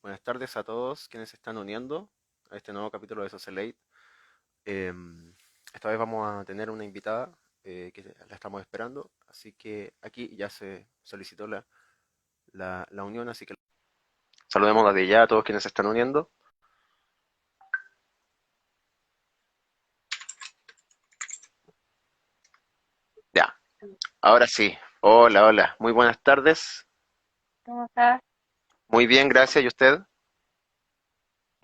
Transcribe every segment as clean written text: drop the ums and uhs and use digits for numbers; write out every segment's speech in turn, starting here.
Buenas tardes a todos quienes se están uniendo a este nuevo capítulo de Socialite. Esta vez vamos a tener una invitada que la estamos esperando, así que aquí ya se solicitó la unión, así que saludemos desde ya a todos quienes se están uniendo. Ya, ahora sí. Hola, hola. Muy buenas tardes. ¿Cómo estás? Muy bien, gracias. ¿Y usted?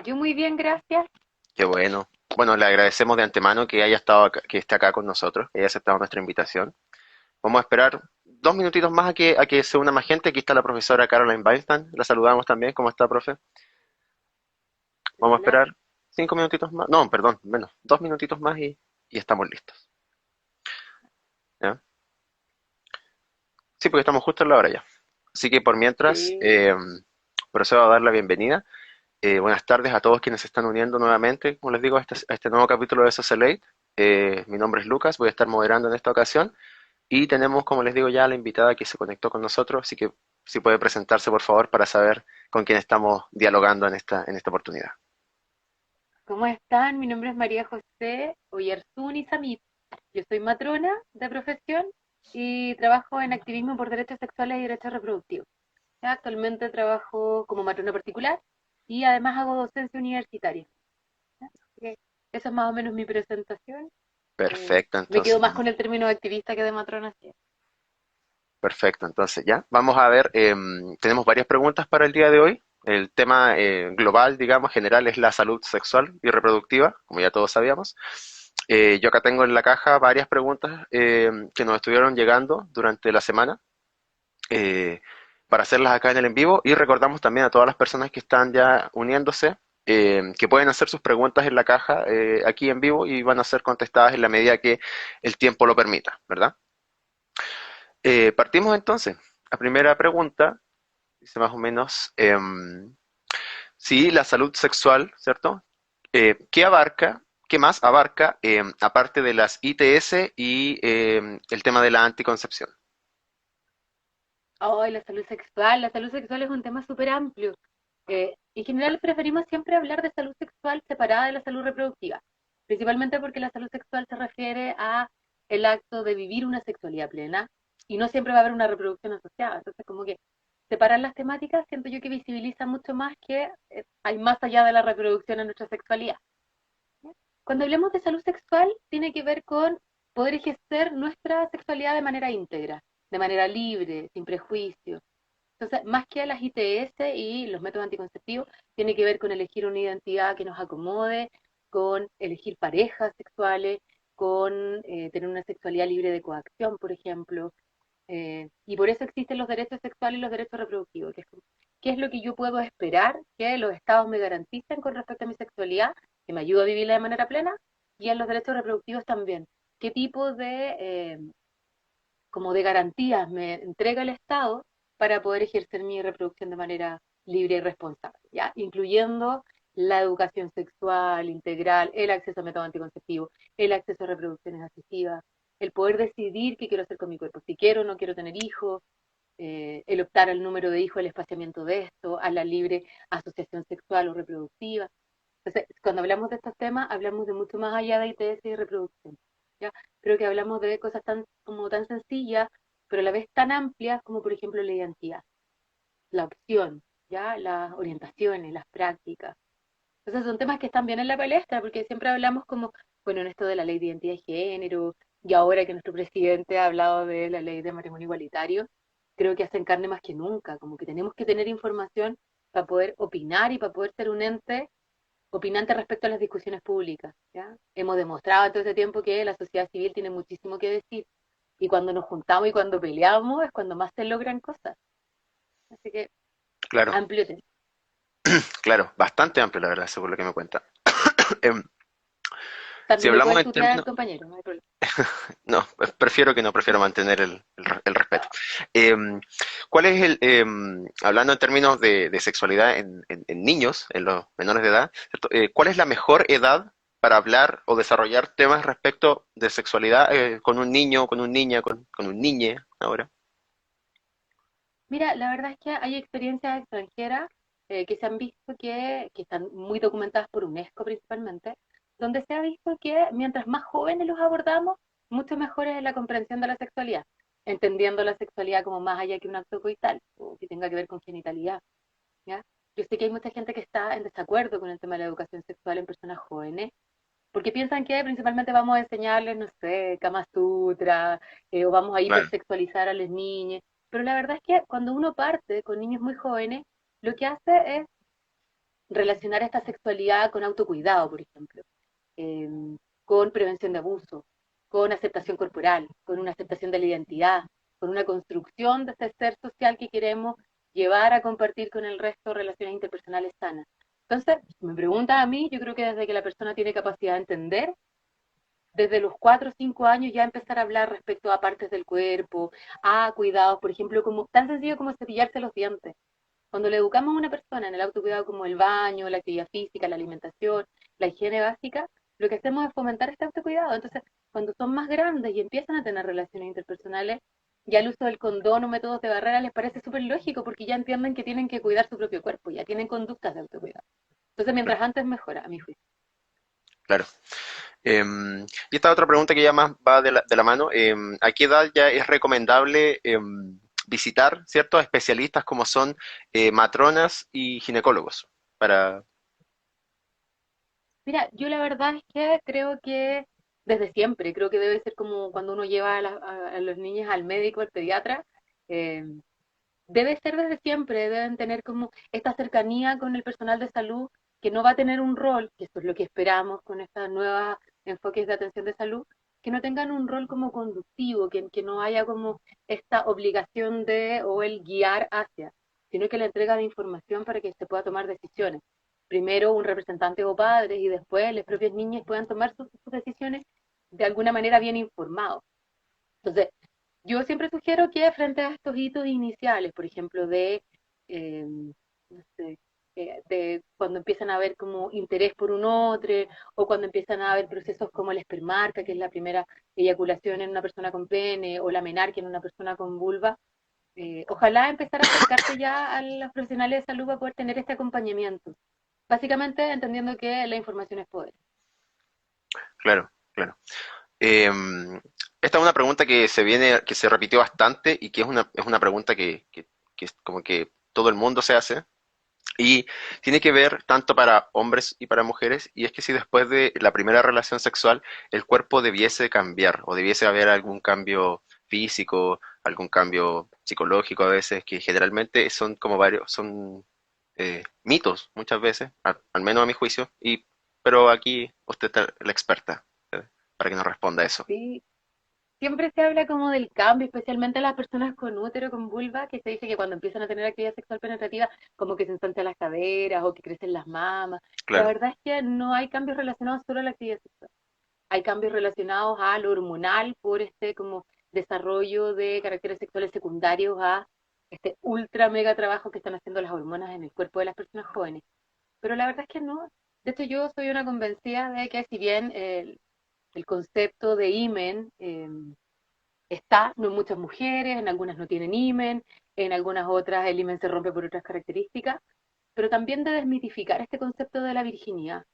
Yo muy bien, gracias. Qué bueno. Bueno, le agradecemos de antemano que haya estado que esté acá con nosotros, que haya aceptado nuestra invitación. Vamos a esperar 2 minutitos más a que se una más gente. Aquí está la profesora Caroline Weinstein. La saludamos también. ¿Cómo está, profe? Vamos a Hola. esperar 5 minutitos más. No, perdón, menos. 2 minutitos más y estamos listos. ¿Ya? Sí, porque estamos justo en la hora ya. Así que por mientras, Sí. procedo a dar la bienvenida. Buenas tardes a todos quienes se están uniendo nuevamente, como les digo, a este nuevo capítulo de Socialite. Mi nombre es Lucas, voy a estar moderando en esta ocasión. Y tenemos, como les digo, ya a la invitada que se conectó con nosotros, así que si puede presentarse, por favor, para saber con quién estamos dialogando en esta oportunidad. ¿Cómo están? Mi nombre es María José Oyarzún Isamit. Yo soy matrona de profesión y trabajo en activismo por derechos sexuales y derechos reproductivos. Ya, actualmente trabajo como matrona particular y además hago docencia universitaria. ¿Ya? Así que eso es más o menos mi presentación. Perfecto, Me quedo entonces. más con el término de activista que de matrona. Sí. Perfecto, entonces ya. Vamos a ver, tenemos varias preguntas para el día de hoy. El tema global, digamos, general es la salud sexual y reproductiva, como ya todos sabíamos. Yo acá tengo en la caja varias preguntas que nos estuvieron llegando durante la semana eh, para hacerlas acá en el en vivo y recordamos también a todas las personas que están ya uniéndose que pueden hacer sus preguntas en la caja aquí en vivo y van a ser contestadas en la medida que el tiempo lo permita, ¿verdad? Partimos entonces. La primera pregunta dice más o menos, sí, la salud sexual, ¿cierto? ¿Qué abarca, qué más abarca, aparte de las ITS y el tema de la anticoncepción? Oh, la salud sexual. La salud sexual es un tema súper amplio. En general preferimos siempre hablar de salud sexual separada de la salud reproductiva, principalmente porque la salud sexual se refiere a el acto de vivir una sexualidad plena y no siempre va a haber una reproducción asociada. Entonces, como que separar las temáticas siento yo que visibiliza mucho más que hay más allá de la reproducción en nuestra sexualidad. ¿Ya? Cuando hablemos de salud sexual, tiene que ver con poder ejercer nuestra sexualidad de manera íntegra, de manera libre, sin prejuicio. Entonces, más que las ITS y los métodos anticonceptivos, tiene que ver con elegir una identidad que nos acomode, con elegir parejas sexuales, con tener una sexualidad libre de coacción, por ejemplo. Y por eso existen los derechos sexuales y los derechos reproductivos, que es como, qué es lo que yo puedo esperar que los estados me garanticen con respecto a mi sexualidad, que me ayuda a vivirla de manera plena, y en los derechos reproductivos también. ¿Qué tipo de como de garantías me entrega el Estado para poder ejercer mi reproducción de manera libre y responsable, ¿ya? Incluyendo la educación sexual integral, el acceso a métodos anticonceptivos, el acceso a reproducciones asistivas, el poder decidir qué quiero hacer con mi cuerpo, si quiero o no quiero tener hijos, el optar al número de hijos, el espaciamiento de esto, a la libre asociación sexual o reproductiva. Entonces, cuando hablamos de estos temas, hablamos de mucho más allá de ITS y reproducción. ¿Ya? Creo que hablamos de cosas tan, como tan sencillas, pero a la vez tan amplias como, por ejemplo, la identidad, la opción, ¿ya? Las orientaciones, las prácticas. Entonces, son temas que están bien en la palestra, porque siempre hablamos como, bueno, en esto de la ley de identidad de género, y ahora que nuestro presidente ha hablado de la ley de matrimonio igualitario, creo que hacen carne más que nunca, como que tenemos que tener información para poder opinar y para poder ser un ente opinante respecto a las discusiones públicas. ¿Ya? Hemos demostrado todo este tiempo que la sociedad civil tiene muchísimo que decir y cuando nos juntamos y cuando peleamos es cuando más se logran cosas. Así que Claro, amplio tema. claro, bastante amplio, la verdad, según lo que me cuenta. Em, si También me hablamos puedes en tutear, términos, compañero, no hay problema. no, prefiero que no, prefiero mantener el respeto. ¿Cuál es hablando en términos de sexualidad en niños, en los menores de edad, ¿cierto? ¿Cuál es la mejor edad para hablar o desarrollar temas respecto de sexualidad con un niño, con una niña, con un niñe ahora? Mira, la verdad es que hay experiencias extranjeras. que se han visto que están muy documentadas por UNESCO principalmente, donde se ha visto que mientras más jóvenes los abordamos, mucho mejor es la comprensión de la sexualidad, entendiendo la sexualidad como más allá que un acto coital o que tenga que ver con genitalidad, ¿ya? Yo sé que hay mucha gente que está en desacuerdo con el tema de la educación sexual en personas jóvenes, porque piensan que principalmente vamos a enseñarles, no sé, Kama Sutra, o vamos a Claro, hipersexualizar a las niñas. Pero la verdad es que cuando uno parte con niños muy jóvenes, lo que hace es relacionar esta sexualidad con autocuidado, por ejemplo, eh, con prevención de abuso, con aceptación corporal, con una aceptación de la identidad, con una construcción de este ser social que queremos llevar a compartir con el resto relaciones interpersonales sanas. Entonces, si me preguntas a mí, yo creo que desde que la persona tiene capacidad de entender, desde los 4 o 5 años ya empezar a hablar respecto a partes del cuerpo, a cuidados, por ejemplo, como tan sencillo como cepillarse los dientes. Cuando le educamos a una persona en el autocuidado como el baño, la actividad física, la alimentación, la higiene básica, lo que hacemos es fomentar este autocuidado. Entonces, cuando son más grandes y empiezan a tener relaciones interpersonales, ya el uso del condón o métodos de barrera les parece súper lógico porque ya entienden que tienen que cuidar su propio cuerpo, ya tienen conductas de autocuidado. Entonces, mientras claro, antes mejora, a mi juicio. claro. Y esta otra pregunta que ya más va de la mano, ¿a qué edad ya es recomendable visitar ciertos especialistas como son matronas y ginecólogos? Para, Mira, yo la verdad es que creo que desde siempre, creo que debe ser como cuando uno lleva a los niños al médico, al pediatra, eh, debe ser desde siempre, deben tener como esta cercanía con el personal de salud, que no va a tener un rol, que esto es lo que esperamos con estos nuevos enfoques de atención de salud, que no tengan un rol como conductivo, que no haya como esta obligación de o el guiar hacia, sino que la entrega de información para que se pueda tomar decisiones. Primero un representante o padres y después las propias niñas puedan tomar sus decisiones de alguna manera bien informados. Entonces, yo siempre sugiero que frente a estos hitos iniciales, por ejemplo, eh, no sé, de cuando empiezan a haber como interés por un otro, o cuando empiezan a haber procesos como el espermarca, que es la primera eyaculación en una persona con pene, o la menarquia en una persona con vulva, ojalá empezar a acercarse ya a los profesionales de salud para poder tener este acompañamiento. Básicamente entendiendo que la información es poder. claro, claro. Esta es una pregunta que que se repitió bastante y que es una pregunta que es como que todo el mundo se hace. Y tiene que ver tanto para hombres y para mujeres, y es que si después de la primera relación sexual el cuerpo debiese cambiar o debiese haber algún cambio físico, algún cambio psicológico a veces, que generalmente son como varios, son mitos muchas veces, al menos a mi juicio, pero aquí usted es la experta para que nos responda eso. Sí, siempre se habla como del cambio, especialmente a las personas con útero, con vulva, que se dice que cuando empiezan a tener actividad sexual penetrativa, como que se ensanchan las caderas o que crecen las mamas. La Claro, verdad es que no hay cambios relacionados solo a la actividad sexual. Hay cambios relacionados a lo hormonal por este como desarrollo de caracteres sexuales secundarios a este ultra mega trabajo que están haciendo las hormonas en el cuerpo de las personas jóvenes. Pero la verdad es que no. De hecho, yo soy una convencida de que si bien el concepto de imen está, no en muchas mujeres, en algunas no tienen himen, en algunas otras el himen se rompe por otras características, pero también de desmitificar este concepto de la virginidad,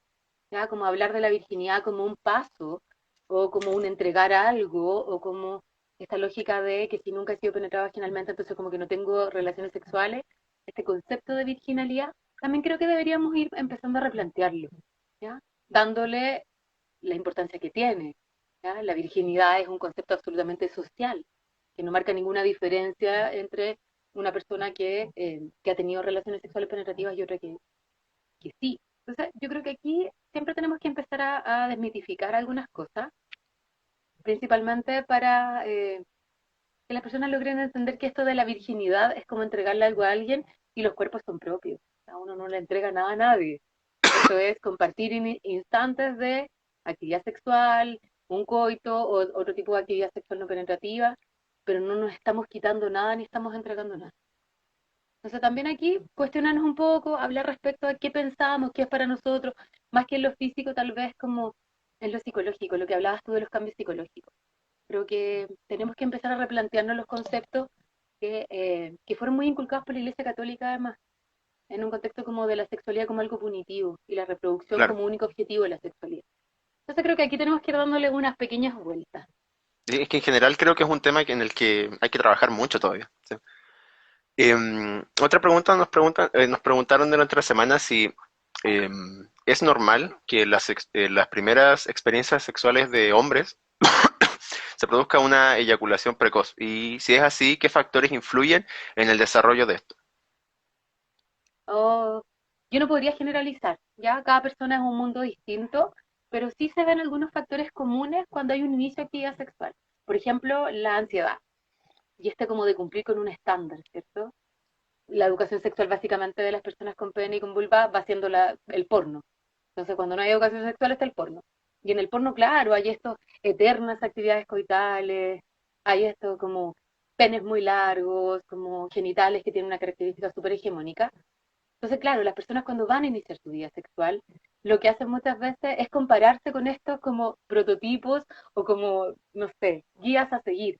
¿ya? Como hablar de la virginidad como un paso, o como un entregar algo, o como esta lógica de que si nunca he sido penetrada vaginalmente, entonces como que no tengo relaciones sexuales, este concepto de virginalidad, también creo que deberíamos ir empezando a replantearlo, ¿ya? Dándole la importancia que tiene. ¿Ya? La virginidad es un concepto absolutamente social, que no marca ninguna diferencia entre una persona que ha tenido relaciones sexuales penetrativas y otra que sí. Entonces, yo creo que aquí siempre tenemos que empezar a desmitificar algunas cosas, principalmente para que las personas logren entender que esto de la virginidad es como entregarle algo a alguien y los cuerpos son propios. O sea, uno no le entrega nada a nadie. Esto es compartir instantes de actividad sexual, un coito o otro tipo de actividad sexual no penetrativa, pero no nos estamos quitando nada ni estamos entregando nada. Entonces también aquí cuestionarnos un poco, hablar respecto a qué pensamos, qué es para nosotros, más que en lo físico, tal vez como en lo psicológico, lo que hablabas tú de los cambios psicológicos. Creo que tenemos que empezar a replantearnos los conceptos que fueron muy inculcados por la Iglesia Católica además. en un contexto como de la sexualidad como algo punitivo y la reproducción claro. como único objetivo de la sexualidad. Entonces creo que aquí tenemos que ir dándole unas pequeñas vueltas. Es que en general creo que es un tema en el que hay que trabajar mucho todavía. Sí. Otra pregunta nos preguntaron durante la semana si es normal que las primeras experiencias sexuales de hombres se produzca una eyaculación precoz y si es así, ¿qué factores influyen en el desarrollo de esto? Oh, yo no podría generalizar, ¿ya? Cada persona es un mundo distinto, pero sí se ven algunos factores comunes cuando hay un inicio de actividad sexual. Por ejemplo, la ansiedad, y este como de cumplir con un estándar, ¿cierto? La educación sexual básicamente de las personas con pene y con vulva va siendo el porno. Entonces, cuando no hay educación sexual está el porno. Y en el porno, claro, hay estos eternas actividades coitales, hay esto como penes muy largos, como genitales que tienen una característica súper hegemónica. Entonces, claro, las personas cuando van a iniciar su vida sexual, lo que hacen muchas veces es compararse con estos como prototipos o como, no sé, guías a seguir.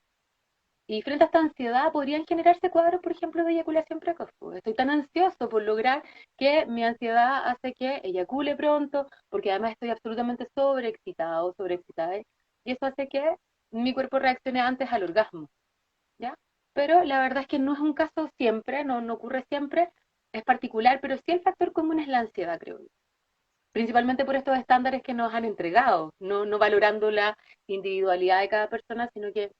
Y frente a esta ansiedad podrían generarse cuadros, por ejemplo, de eyaculación precoz. Pues, estoy tan ansioso por lograr que mi ansiedad hace que eyacule pronto, porque además estoy absolutamente sobreexcitado, sobreexcitada, y eso hace que mi cuerpo reaccione antes al orgasmo, ¿ya? Pero la verdad es que no es un caso siempre, no ocurre siempre, es particular, pero sí el factor común es la ansiedad, creo yo. Principalmente por estos estándares que nos han entregado, no valorando la individualidad de cada persona, sino que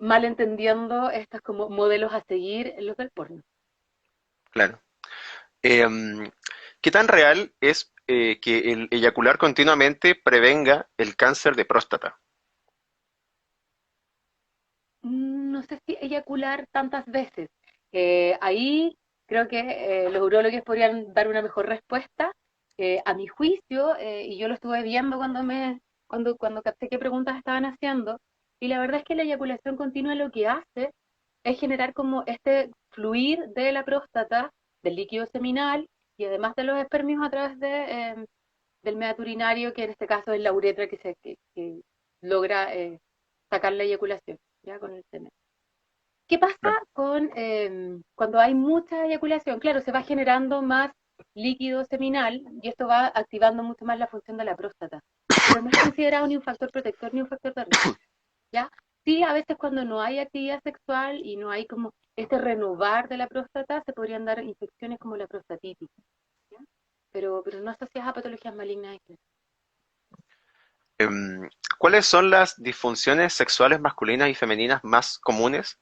malentendiendo estos como modelos a seguir en los del porno. Claro. Em, ¿Qué tan real es que el eyacular continuamente prevenga el cáncer de próstata? No sé si eyacular tantas veces. Ahí creo que los urólogos podrían dar una mejor respuesta. A mi juicio, y yo lo estuve viendo cuando capté qué preguntas estaban haciendo, y la verdad es que la eyaculación continua lo que hace es generar como este fluir de la próstata, del líquido seminal, y además de los espermios a través del meato urinario, que en este caso es la uretra que logra sacar la eyaculación, ya con el semen. ¿Qué pasa Claro, con cuando hay mucha eyaculación? Claro, se va generando más líquido seminal y esto va activando mucho más la función de la próstata, pero no es considerado ni un factor protector ni un factor de riesgo, ¿ya? Sí, a veces cuando no hay actividad sexual y no hay como este renovar de la próstata, se podrían dar infecciones como la prostatitis, ¿ya? Pero no asociadas a patologías malignas. Em, ¿Cuáles son las disfunciones sexuales masculinas y femeninas más comunes?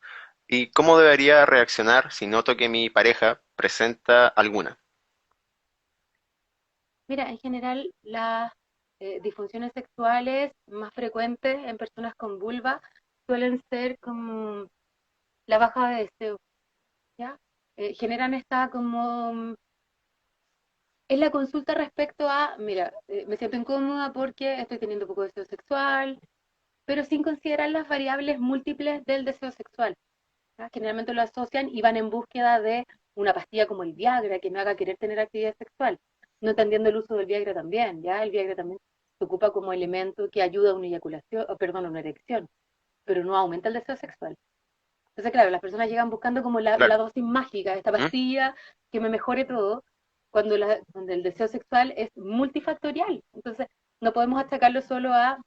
¿Y cómo debería reaccionar si noto que mi pareja presenta alguna? Mira, en general las disfunciones sexuales más frecuentes en personas con vulva suelen ser como la baja de deseo, ¿ya? Generan esta como es la consulta respecto a, mira, me siento incómoda porque estoy teniendo poco deseo sexual, pero sin considerar las variables múltiples del deseo sexual, ¿ya? Generalmente lo asocian y van en búsqueda de una pastilla como el Viagra que me haga querer tener actividad sexual, no entendiendo el uso del Viagra también, ¿ya? El Viagra también se ocupa como elemento que ayuda a una eyaculación, o perdón, a una erección, pero no aumenta el deseo sexual. Entonces, claro, las personas llegan buscando como la Claro. dosis mágica, esta ¿Mm? pastilla que me mejore todo, cuando el deseo sexual es multifactorial. Entonces, no podemos achacarlo solo a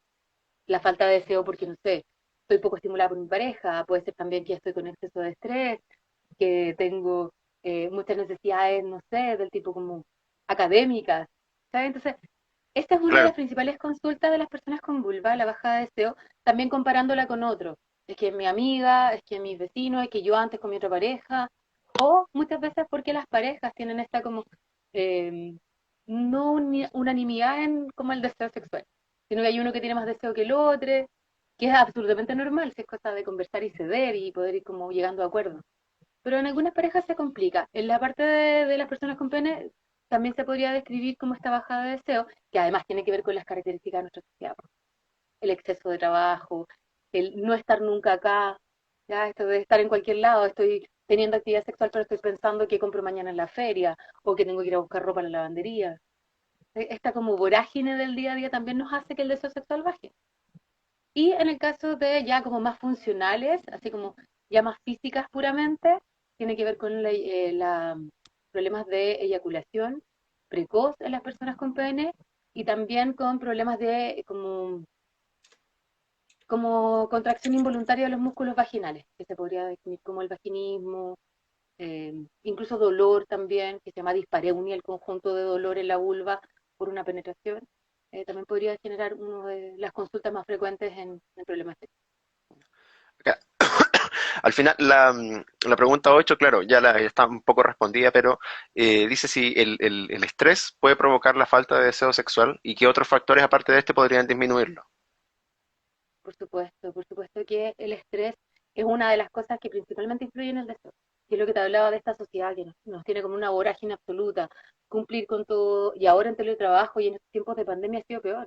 la falta de deseo porque, no sé, estoy poco estimulada por mi pareja, puede ser también que estoy con exceso de estrés, que tengo muchas necesidades, no sé, del tipo como académicas, ¿sabes? Entonces, esta es una de Claro, las principales consultas de las personas con vulva, la baja de deseo, también comparándola con otros. Es que mi amiga, es que mis vecinos, es que yo antes con mi otra pareja, o muchas veces porque las parejas tienen esta como eh, no unanimidad en como el deseo sexual, sino que hay uno que tiene más deseo que el otro, que es absolutamente normal, si es cosa de conversar y ceder y poder ir como llegando a acuerdos. Pero en algunas parejas se complica. En la parte de las personas con pene también se podría describir como esta bajada de deseo, que además tiene que ver con las características de nuestra sociedad. El exceso de trabajo, el no estar nunca acá, ya esto de estar en cualquier lado, estoy teniendo actividad sexual pero estoy pensando que compro mañana en la feria o que tengo que ir a buscar ropa en la lavandería. Esta como vorágine del día a día también nos hace que el deseo sexual baje. Y en el caso de ya como más funcionales, así como ya más físicas puramente, tiene que ver con la problemas de eyaculación precoz en las personas con pene y también con problemas de como contracción involuntaria de los músculos vaginales, que se podría definir como el vaginismo, eh, incluso dolor también, que se llama dispareunia, el conjunto de dolor en la vulva por una penetración, también podría generar una de las consultas más frecuentes en problemas sexuales. Acá, al final, la pregunta 8, claro, ya está un poco respondida, pero dice si el estrés puede provocar la falta de deseo sexual y qué otros factores aparte de este podrían disminuirlo. Por supuesto que el estrés es una de las cosas que principalmente influye en el deseo, que es lo que te hablaba de esta sociedad que nos tiene como una vorágine absoluta, cumplir con todo, y ahora en teletrabajo y en estos tiempos de pandemia ha sido peor.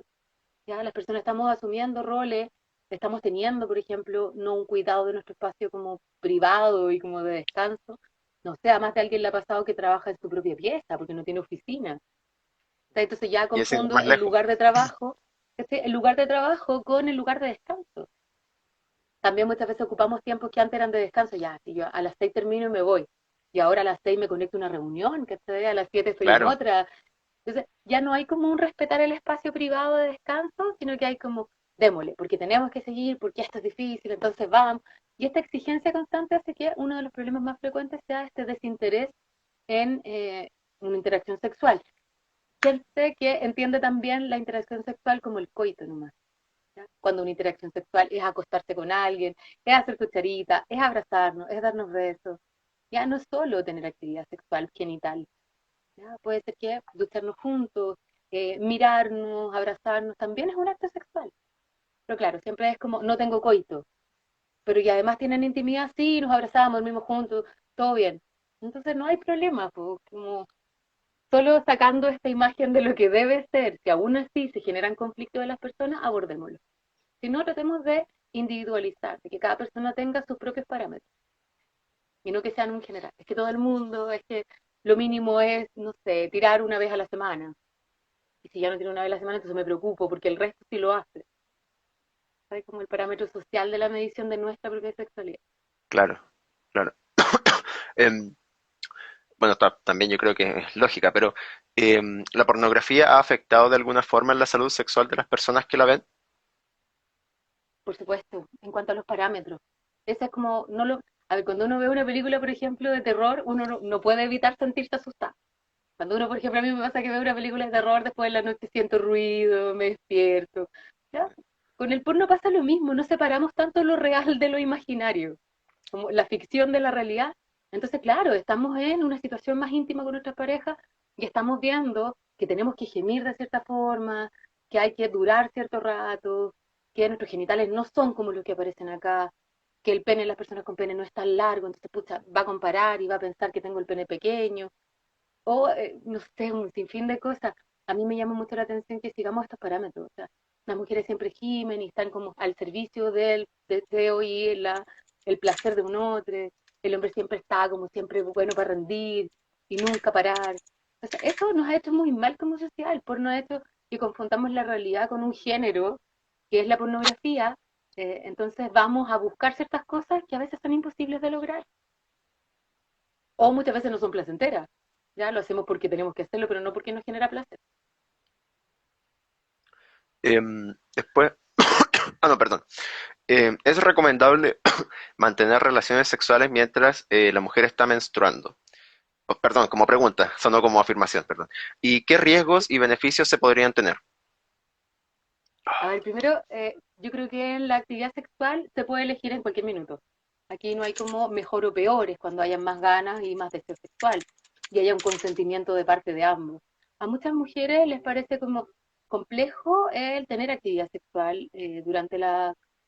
Ya las personas estamos asumiendo roles, estamos teniendo, por ejemplo, no un cuidado de nuestro espacio como privado y como de descanso. No sé, a más de alguien le ha pasado que trabaja en su propia pieza porque no tiene oficina. Entonces ya Y sin ir confundo más lejos, el lugar de trabajo con el lugar de descanso. También muchas veces ocupamos tiempos que antes eran de descanso, ya, si yo a las 6 termino y me voy, y ahora a las 6 me conecto a una reunión, que a las 7 estoy en claro. otra. Entonces, ya no hay como un respetar el espacio privado de descanso, sino que hay como, démosle, porque tenemos que seguir, porque esto es difícil, entonces vamos. Y esta exigencia constante hace que uno de los problemas más frecuentes sea este desinterés en una interacción sexual. Gente que entiende también la interacción sexual como el coito nomás. ¿Ya? Cuando una interacción sexual es acostarse con alguien, es hacer cucharita, es abrazarnos, es darnos besos. Ya no es solo tener actividad sexual genital. ¿Ya? Puede ser que ducharnos juntos, mirarnos, abrazarnos, también es un acto sexual. Pero claro, siempre es como, no tengo coito, pero y además tienen intimidad, sí, nos abrazamos, dormimos juntos, todo bien. Entonces no hay problema, pues, como solo sacando esta imagen de lo que debe ser, si aún así se generan conflictos de las personas, abordémoslo. Si no, tratemos de individualizar, de que cada persona tenga sus propios parámetros y no que sean un general. Es que todo el mundo, es que lo mínimo es, no sé, tirar una vez a la semana. Y si ya no tira una vez a la semana, entonces me preocupo porque el resto sí lo hace. ¿Sabes? Como el parámetro social de la medición de nuestra propia sexualidad. Claro, claro. Em, bueno, también yo creo que es lógica, pero ¿la pornografía ha afectado de alguna forma en la salud sexual de las personas que la ven? Por supuesto, en cuanto a los parámetros. Esa es como, no lo, a ver, cuando uno ve una película, por ejemplo, de terror, uno no puede evitar sentirse asustado. Cuando uno, por ejemplo, a mí me pasa que veo una película de terror, después de la noche siento ruido, me despierto. ¿Ya? Con el porno pasa lo mismo, no separamos tanto lo real de lo imaginario, como la ficción de la realidad. Entonces, claro, estamos en una situación más íntima con nuestras parejas y estamos viendo que tenemos que gemir de cierta forma, que hay que durar cierto rato, que nuestros genitales no son como los que aparecen acá, que el pene de las personas con pene no es tan largo, entonces pucha, va a comparar y va a pensar que tengo el pene pequeño o no sé, un sinfín de cosas. A mí me llama mucho la atención que sigamos estos parámetros. O sea, las mujeres siempre gimen y están como al servicio del deseo y el placer de un otro. El hombre siempre está como siempre bueno para rendir y nunca parar. O sea, eso nos ha hecho muy mal como sociedad. El porno ha hecho que confundamos la realidad con un género, que es la pornografía. Entonces vamos a buscar ciertas cosas que a veces son imposibles de lograr o muchas veces no son placenteras. Ya lo hacemos porque tenemos que hacerlo, pero no porque nos genera placer. Después, no, perdón. ¿Es recomendable mantener relaciones sexuales mientras la mujer está menstruando? Oh, perdón, como pregunta, sonó como afirmación, perdón. ¿Y qué riesgos y beneficios se podrían tener? A ver, primero, yo creo que en la actividad sexual se puede elegir en cualquier minuto. Aquí no hay como mejor o peor, es cuando hayan más ganas y más deseo sexual y haya un consentimiento de parte de ambos. A muchas mujeres les parece como complejo el tener actividad sexual durante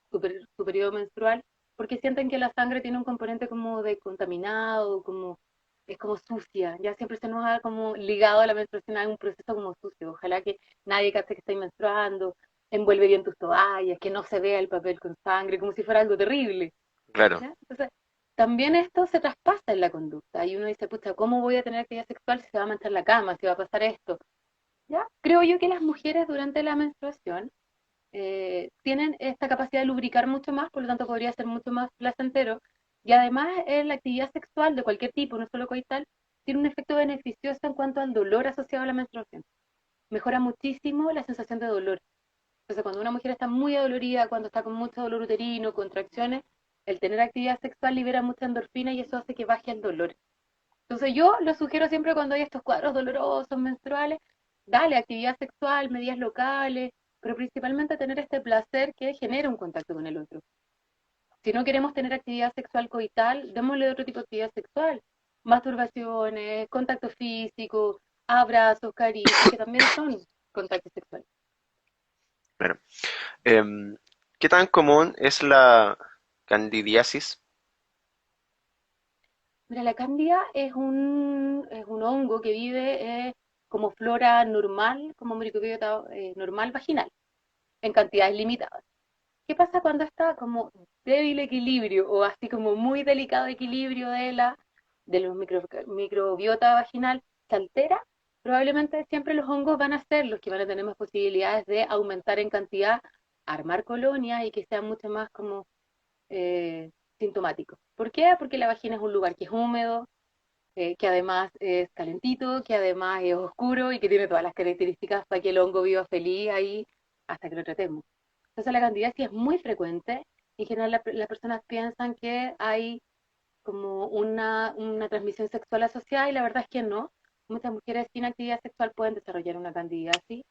su periodo menstrual porque sienten que la sangre tiene un componente como de contaminado, como es como sucia. Ya siempre se nos ha como ligado a la menstruación a un proceso como sucio. Ojalá que nadie cache que estáis menstruando, envuelve bien tus toallas, que no se vea el papel con sangre, como si fuera algo terrible. Claro. ¿Ya? Entonces, también esto se traspasa en la conducta y uno dice, pucha, ¿cómo voy a tener actividad sexual si se va a manchar la cama, si va a pasar esto? ¿Ya? Creo yo que las mujeres durante la menstruación tienen esta capacidad de lubricar mucho más, por lo tanto podría ser mucho más placentero. Y además la actividad sexual de cualquier tipo, no solo coital, tiene un efecto beneficioso en cuanto al dolor asociado a la menstruación. Mejora muchísimo la sensación de dolor. Entonces, cuando una mujer está muy adolorida, cuando está con mucho dolor uterino, contracciones, el tener actividad sexual libera mucha endorfina y eso hace que baje el dolor. Entonces, yo lo sugiero siempre cuando hay estos cuadros dolorosos menstruales, dale actividad sexual, medidas locales, pero principalmente tener este placer que genera un contacto con el otro. Si no queremos tener actividad sexual coital, démosle otro tipo de actividad sexual. Masturbaciones, contacto físico, abrazos, caricias, que también son contactos sexuales. Claro. Em, ¿Qué tan común es la candidiasis? Mira, la cándida es un hongo que vive como flora normal, como microbiota normal vaginal, en cantidades limitadas. ¿Qué pasa cuando está como débil equilibrio o así como muy delicado equilibrio de los microbiota vaginal se altera? Probablemente siempre los hongos van a ser los que van a tener más posibilidades de aumentar en cantidad, armar colonias y que sean mucho más como eh, sintomáticos. ¿Por qué? Porque la vagina es un lugar que es húmedo, que además es calentito, que además es oscuro y que tiene todas las características para que el hongo viva feliz ahí hasta que lo tratemos. Entonces la candidiasis es muy frecuente. En general las personas piensan que hay como una transmisión sexual asociada y la verdad es que no. Muchas mujeres sin actividad sexual pueden desarrollar una candidiasis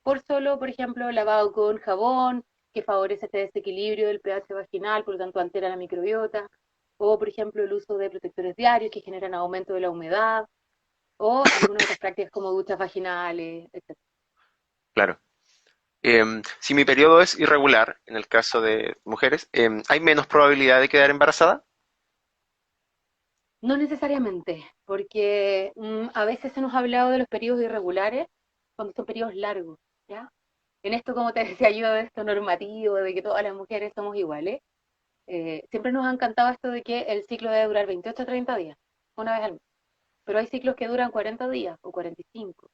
por solo, por ejemplo, lavado con jabón, que favorece este desequilibrio del pH vaginal, por lo tanto altera la microbiota, o por ejemplo el uso de protectores diarios que generan aumento de la humedad, o algunas otras prácticas como duchas vaginales, etc. Claro. Si mi periodo es irregular, en el caso de mujeres, ¿hay menos probabilidad de quedar embarazada? No necesariamente, porque a veces se nos ha hablado de los periodos irregulares cuando son periodos largos, ¿ya? En esto, como te decía yo, de esto normativo, de que todas las mujeres somos iguales, siempre nos ha encantado esto de que el ciclo debe durar 28 a 30 días, una vez al mes. Pero hay ciclos que duran 40 días o 45,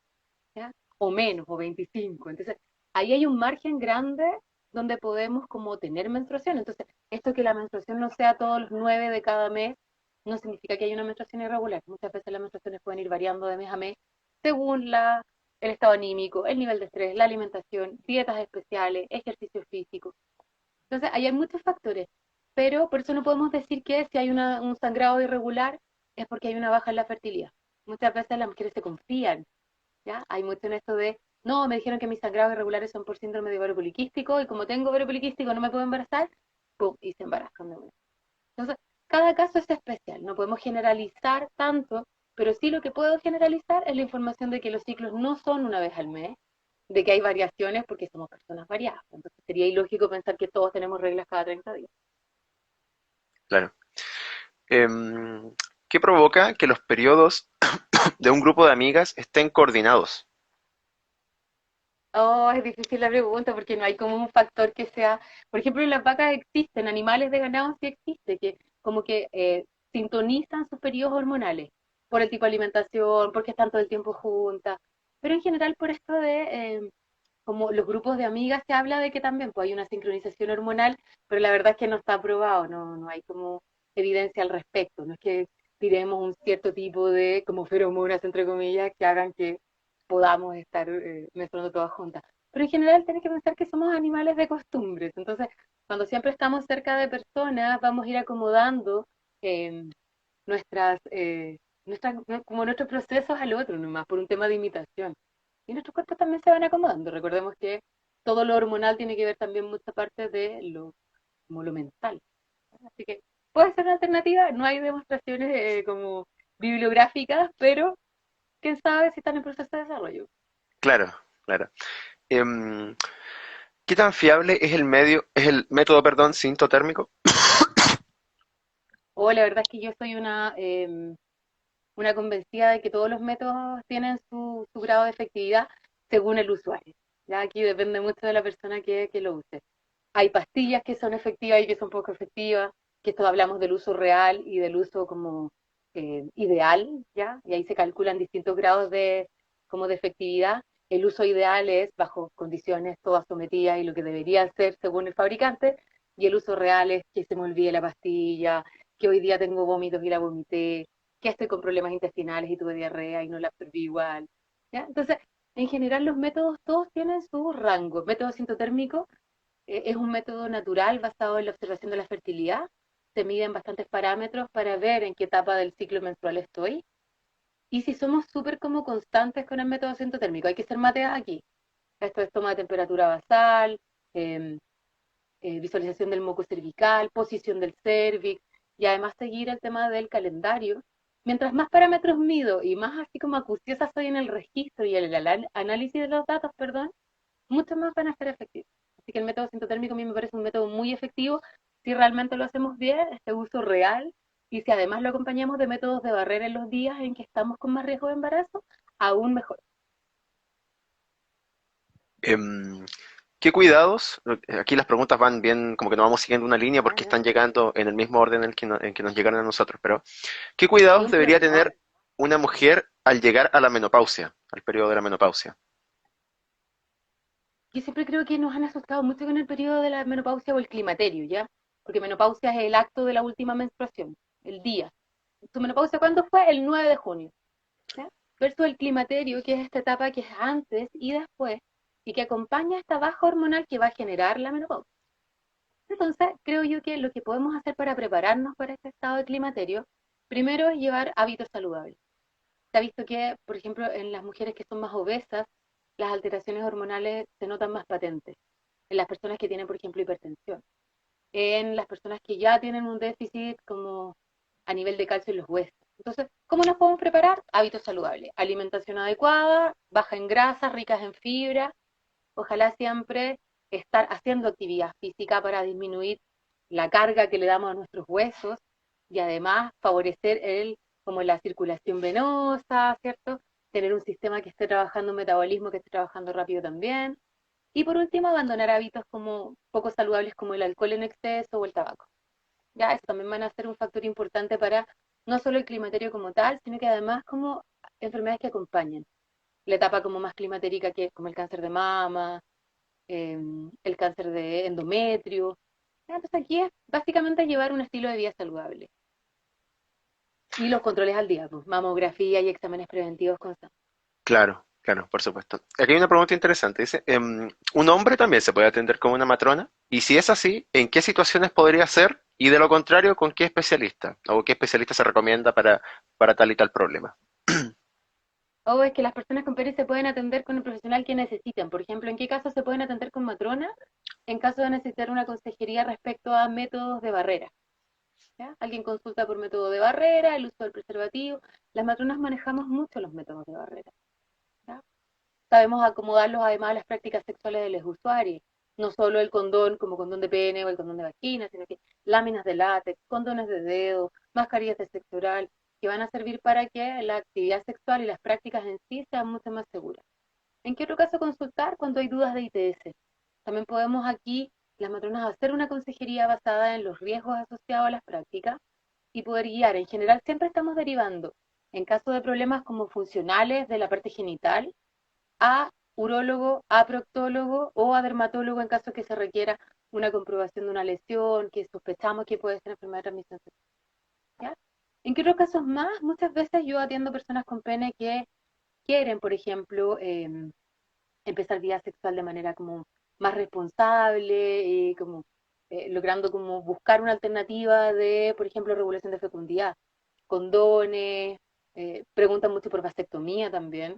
¿ya? O menos, o 25. Entonces, ahí hay un margen grande donde podemos como tener menstruación. Entonces, esto que la menstruación no sea todos los 9 de cada mes, no significa que haya una menstruación irregular. Muchas veces las menstruaciones pueden ir variando de mes a mes según el estado anímico, el nivel de estrés, la alimentación, dietas especiales, ejercicio físico. Entonces, ahí hay muchos factores, pero por eso no podemos decir que si hay un sangrado irregular es porque hay una baja en la fertilidad. Muchas veces las mujeres se confían, ¿ya? Hay mucho en esto de, no, me dijeron que mis sangrados irregulares son por síndrome de ovario poliquístico y como tengo ovario poliquístico no me puedo embarazar, ¡pum! Y se embarazan de una. Entonces, cada caso es especial, no podemos generalizar tanto, pero sí lo que puedo generalizar es la información de que los ciclos no son una vez al mes, de que hay variaciones porque somos personas variadas. Entonces sería ilógico pensar que todos tenemos reglas cada 30 días. Claro. Em, ¿Qué provoca que los periodos de un grupo de amigas estén coordinados? Oh, es difícil la pregunta porque no hay como un factor que sea, por ejemplo, en las vacas existen, animales de ganado sí existe, que como que sintonizan sus periodos hormonales por el tipo de alimentación, porque están todo el tiempo juntas, pero en general por esto de como los grupos de amigas se habla de que también pues, hay una sincronización hormonal, pero la verdad es que no está probado, no hay como evidencia al respecto, no es que tiremos un cierto tipo de como feromonas, entre comillas, que hagan que podamos estar menstruando todas juntas. Pero en general tenés que pensar que somos animales de costumbres, entonces cuando siempre estamos cerca de personas vamos a ir acomodando eh, nuestras, como nuestros procesos al otro nomás, por un tema de imitación. Y nuestros cuerpos también se van acomodando. Recordemos que todo lo hormonal tiene que ver también mucha parte de como lo mental. Así que puede ser una alternativa, no hay demostraciones como bibliográficas, pero quién sabe si están en proceso de desarrollo. Claro, claro. Em, ¿Qué tan fiable es el método, perdón, sintotérmico? O la verdad es que yo soy una convencida de que todos los métodos tienen su grado de efectividad según el usuario. Ya aquí depende mucho de la persona que lo use. Hay pastillas que son efectivas y que son poco efectivas, que esto hablamos del uso real y del uso como ideal, ¿ya? Y ahí se calculan distintos grados como de efectividad. El uso ideal es bajo condiciones todas sometidas y lo que debería ser según el fabricante, y el uso real es que se me olvide la pastilla, que hoy día tengo vómitos y la vomité. que estoy con problemas intestinales y tuve diarrea y no la absorbí igual. ¿Ya? Entonces, en general los métodos todos tienen su rango. Método sintotérmico es un método natural basado en la observación de la fertilidad. Se miden bastantes parámetros para ver en qué etapa del ciclo menstrual estoy. Y si somos súper como constantes con el método sintotérmico, hay que ser mateas aquí. Esto es toma de temperatura basal, eh, visualización del moco cervical, posición del cervix, y además seguir el tema del calendario. Mientras más parámetros mido y más así como acuciosa soy en el registro y el análisis de los datos, perdón, mucho más van a ser efectivos. Así que el método sintotérmico a mí me parece un método muy efectivo si realmente lo hacemos bien, este uso real, y si además lo acompañamos de métodos de barrera en los días en que estamos con más riesgo de embarazo, aún mejor. Em, ¿Qué cuidados? Aquí las preguntas van bien, como que no vamos siguiendo una línea porque Ah, están llegando en el mismo orden en el que, en que nos llegaron a nosotros, pero ¿qué cuidados bien debería preguntado. tener una mujer al llegar a la menopausia, al periodo de la menopausia? Yo siempre creo que nos han asustado mucho con el periodo de la menopausia o el climaterio, ¿ya? Porque menopausia es el acto de la última menstruación, el día. ¿Tu menopausia cuándo fue? El 9 de junio, ¿ya? Versus el climaterio, que es esta etapa que es antes y después, y que acompaña esta baja hormonal que va a generar la menopausia. Entonces, creo yo que lo que podemos hacer para prepararnos para este estado de climaterio, primero es llevar hábitos saludables. Se ha visto que, por ejemplo, en las mujeres que son más obesas, las alteraciones hormonales se notan más patentes. En las personas que tienen, por ejemplo, hipertensión. En las personas que ya tienen un déficit como a nivel de calcio en los huesos. Entonces, ¿cómo nos podemos preparar? Hábitos saludables. Alimentación adecuada, baja en grasas, ricas en fibra. Ojalá siempre estar haciendo actividad física para disminuir la carga que le damos a nuestros huesos y además favorecer como la circulación venosa, ¿cierto? Tener un sistema que esté trabajando, un metabolismo que esté trabajando rápido también. Y por último, abandonar hábitos como poco saludables como el alcohol en exceso o el tabaco. Ya, eso también van a ser un factor importante para no solo el climaterio como tal, sino que además como enfermedades que acompañan. La etapa como más climatérica que es como el cáncer de mama, eh, el cáncer de endometrio. Entonces aquí es básicamente llevar un estilo de vida saludable. Y los controles al día, pues, mamografía y exámenes preventivos constantes. Claro, claro, por supuesto. Aquí hay una pregunta interesante. Dice, ¿un hombre también se puede atender como una matrona? Y si es así, ¿en qué situaciones podría ser? Y de lo contrario, ¿con qué especialista? ¿O qué especialista se recomienda para tal y tal problema? O es que las personas con PERI se pueden atender con el profesional que necesiten. Por ejemplo, ¿en qué caso se pueden atender con matrona? En caso de necesitar una consejería respecto a métodos de barrera. ¿Ya? Alguien consulta por método de barrera, el uso del preservativo. Las matronas manejamos mucho los métodos de barrera. ¿Ya? Sabemos acomodarlos además a las prácticas sexuales de los usuarios. No solo el condón como condón de pene o el condón de vagina, sino que láminas de látex, condones de dedo, mascarillas de sexo oral, que van a servir para que la actividad sexual y las prácticas en sí sean mucho más seguras. ¿En qué otro caso consultar cuando hay dudas de ITS? También podemos aquí, las matronas, hacer una consejería basada en los riesgos asociados a las prácticas y poder guiar. En general, siempre estamos derivando, en caso de problemas como funcionales de la parte genital, a urólogo, a proctólogo o a dermatólogo en caso que se requiera una comprobación de una lesión que sospechamos que puede ser enfermedad de transmisión sexual. ¿Ya? ¿En qué otros casos más? Muchas veces yo atiendo personas con pene que quieren, por ejemplo, empezar vida sexual de manera como más responsable y como logrando como buscar una alternativa de, por ejemplo, regulación de fecundidad, condones, preguntan mucho por vasectomía también,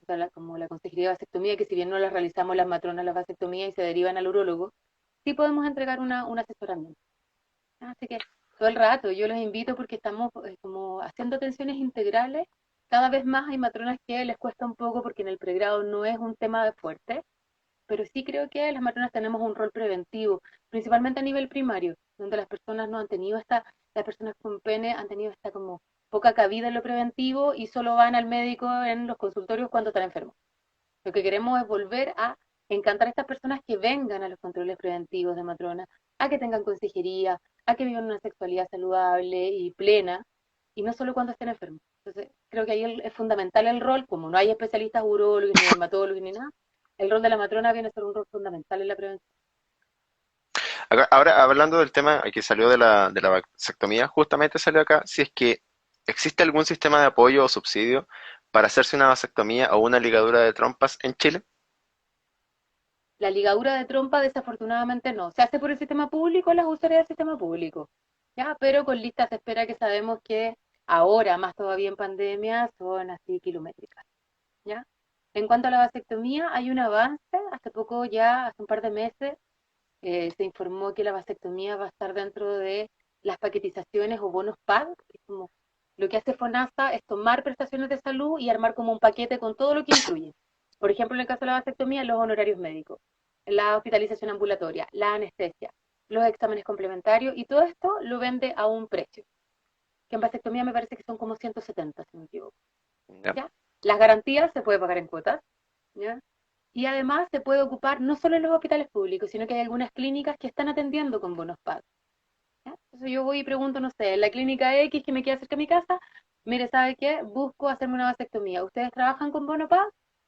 o sea, como la consejería de vasectomía, que si bien no la realizamos las matronas la vasectomía y se derivan al urólogo, sí podemos entregar un asesoramiento. Así que todo el rato yo los invito porque estamos como haciendo atenciones integrales. Cada vez más hay matronas que les cuesta un poco porque en el pregrado no es un tema de fuerte, pero sí creo que las matronas tenemos un rol preventivo, principalmente a nivel primario, donde las personas no han tenido las personas con pene han tenido esta como poca cabida en lo preventivo y solo van al médico en los consultorios cuando están enfermos. Lo que queremos es volver a encantar a estas personas que vengan a los controles preventivos de matrona, a que tengan consejería, a que vivan una sexualidad saludable y plena, y no solo cuando estén enfermos. Entonces, creo que ahí es fundamental el rol, como no hay especialistas urólogos, ni dermatólogos, ni nada, el rol de la matrona viene a ser un rol fundamental en la prevención. Ahora, hablando del tema que salió de la vasectomía, justamente salió acá, si es que ¿existe algún sistema de apoyo o subsidio para hacerse una vasectomía o una ligadura de trompas en Chile? La ligadura de trompa desafortunadamente no. Se hace por el sistema público, las usuarias del sistema público, ¿ya? Pero con listas de espera que sabemos que ahora, más todavía en pandemia, son así kilométricas, ¿ya? En cuanto a la vasectomía, hay un avance. Hace poco, ya hace un par de meses, se informó que la vasectomía va a estar dentro de las paquetizaciones o bonos PAD, que es como lo que hace FONASA es tomar prestaciones de salud y armar como un paquete con todo lo que incluye. Por ejemplo, en el caso de la vasectomía, los honorarios médicos, la hospitalización ambulatoria, la anestesia, los exámenes complementarios, y todo esto lo vende a un precio, que en vasectomía me parece que son como 170, si no me equivoco. ¿Ya? ¿Ya? Las garantías se puede pagar en cuotas, ¿ya? Y además se puede ocupar no solo en los hospitales públicos, sino que hay algunas clínicas que están atendiendo con bonos PAD. ¿Ya? Entonces yo voy y pregunto, no sé, en la clínica X que me queda cerca de mi casa, mire, ¿sabe qué? Busco hacerme una vasectomía. ¿Ustedes trabajan con bono PAD?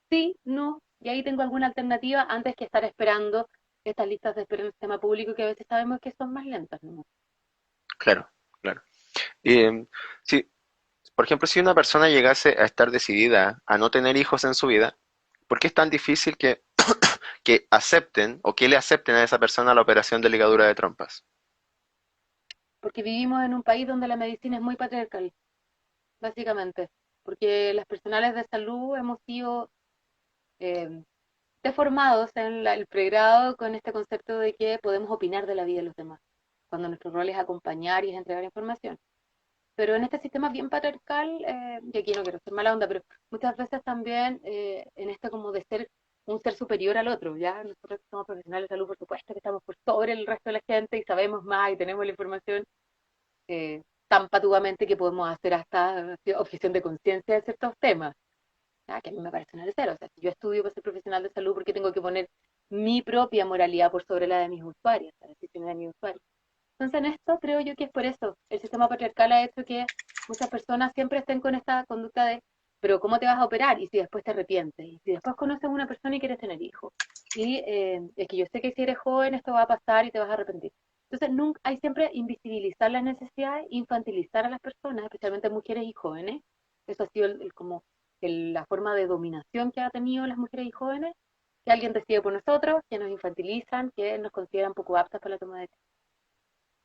Sí, no. Y ahí tengo alguna alternativa antes que estar esperando estas listas de espera en el sistema público que a veces sabemos que son más lentas, ¿no? Claro, claro. Sí, por ejemplo, si una persona llegase a estar decidida a no tener hijos en su vida, ¿por qué es tan difícil que acepten o que le acepten a esa persona la operación de ligadura de trompas? Porque vivimos en un país donde la medicina es muy patriarcal, básicamente. Porque las personales de salud hemos sido eh, deformados en el pregrado con este concepto de que podemos opinar de la vida de los demás, cuando nuestro rol es acompañar y es entregar información. Pero en este sistema bien patriarcal, y aquí no quiero ser mala onda, pero muchas veces también en esto como de ser un ser superior al otro, ¿ya? Nosotros que somos profesionales de salud, por supuesto, que estamos por sobre el resto de la gente y sabemos más y tenemos la información tan patudamente que podemos hacer hasta objeción de conciencia de ciertos temas, ¿ya? Que a mí me parece una lecera. O sea, si yo estudio para ser profesional de salud, ¿por qué tengo que poner mi propia moralidad por sobre la de mis usuarios, la decisión de mis usuarios? Entonces, en esto creo yo que es por eso. El sistema patriarcal ha hecho que muchas personas siempre estén con esta conducta de, pero ¿cómo te vas a operar? Y si después te arrepientes, y si después conoces a una persona y quieres tener hijos. Y es que yo sé que si eres joven esto va a pasar y te vas a arrepentir. Entonces, nunca, hay siempre invisibilizar las necesidades, infantilizar a las personas, especialmente mujeres y jóvenes. Eso ha sido como la forma de dominación que ha tenido las mujeres y jóvenes, que alguien decide por nosotros, que nos infantilizan, que nos consideran poco aptas para la toma de decisiones.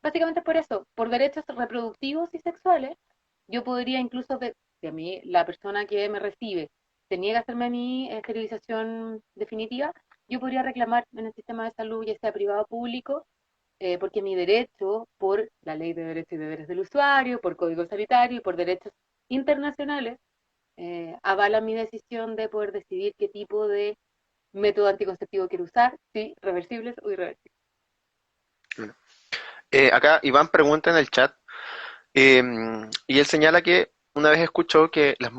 Básicamente por eso, por derechos reproductivos y sexuales, yo podría incluso, si a mí la persona que me recibe se niega a hacerme mi esterilización definitiva, yo podría reclamar en el sistema de salud, ya sea privado o público, porque mi derecho, por la ley de derechos y deberes del usuario, por código sanitario y por derechos internacionales, avala mi decisión de poder decidir qué tipo de método anticonceptivo quiero usar, si reversibles o irreversibles. Acá Iván pregunta en el chat, y él señala que una vez escuchó que muchas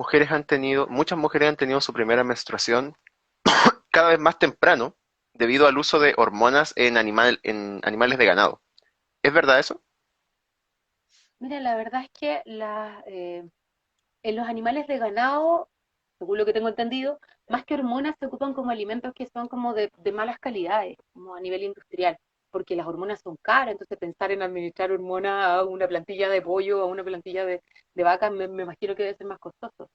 mujeres han tenido su primera menstruación cada vez más temprano debido al uso de hormonas en animales de ganado. ¿Es verdad eso? Mira, la verdad es que en los animales de ganado, según lo que tengo entendido, más que hormonas se ocupan como alimentos que son como de malas calidades, como a nivel industrial, porque las hormonas son caras, entonces pensar en administrar hormonas a una plantilla de pollo, a una plantilla de vaca, me imagino que debe ser más costoso.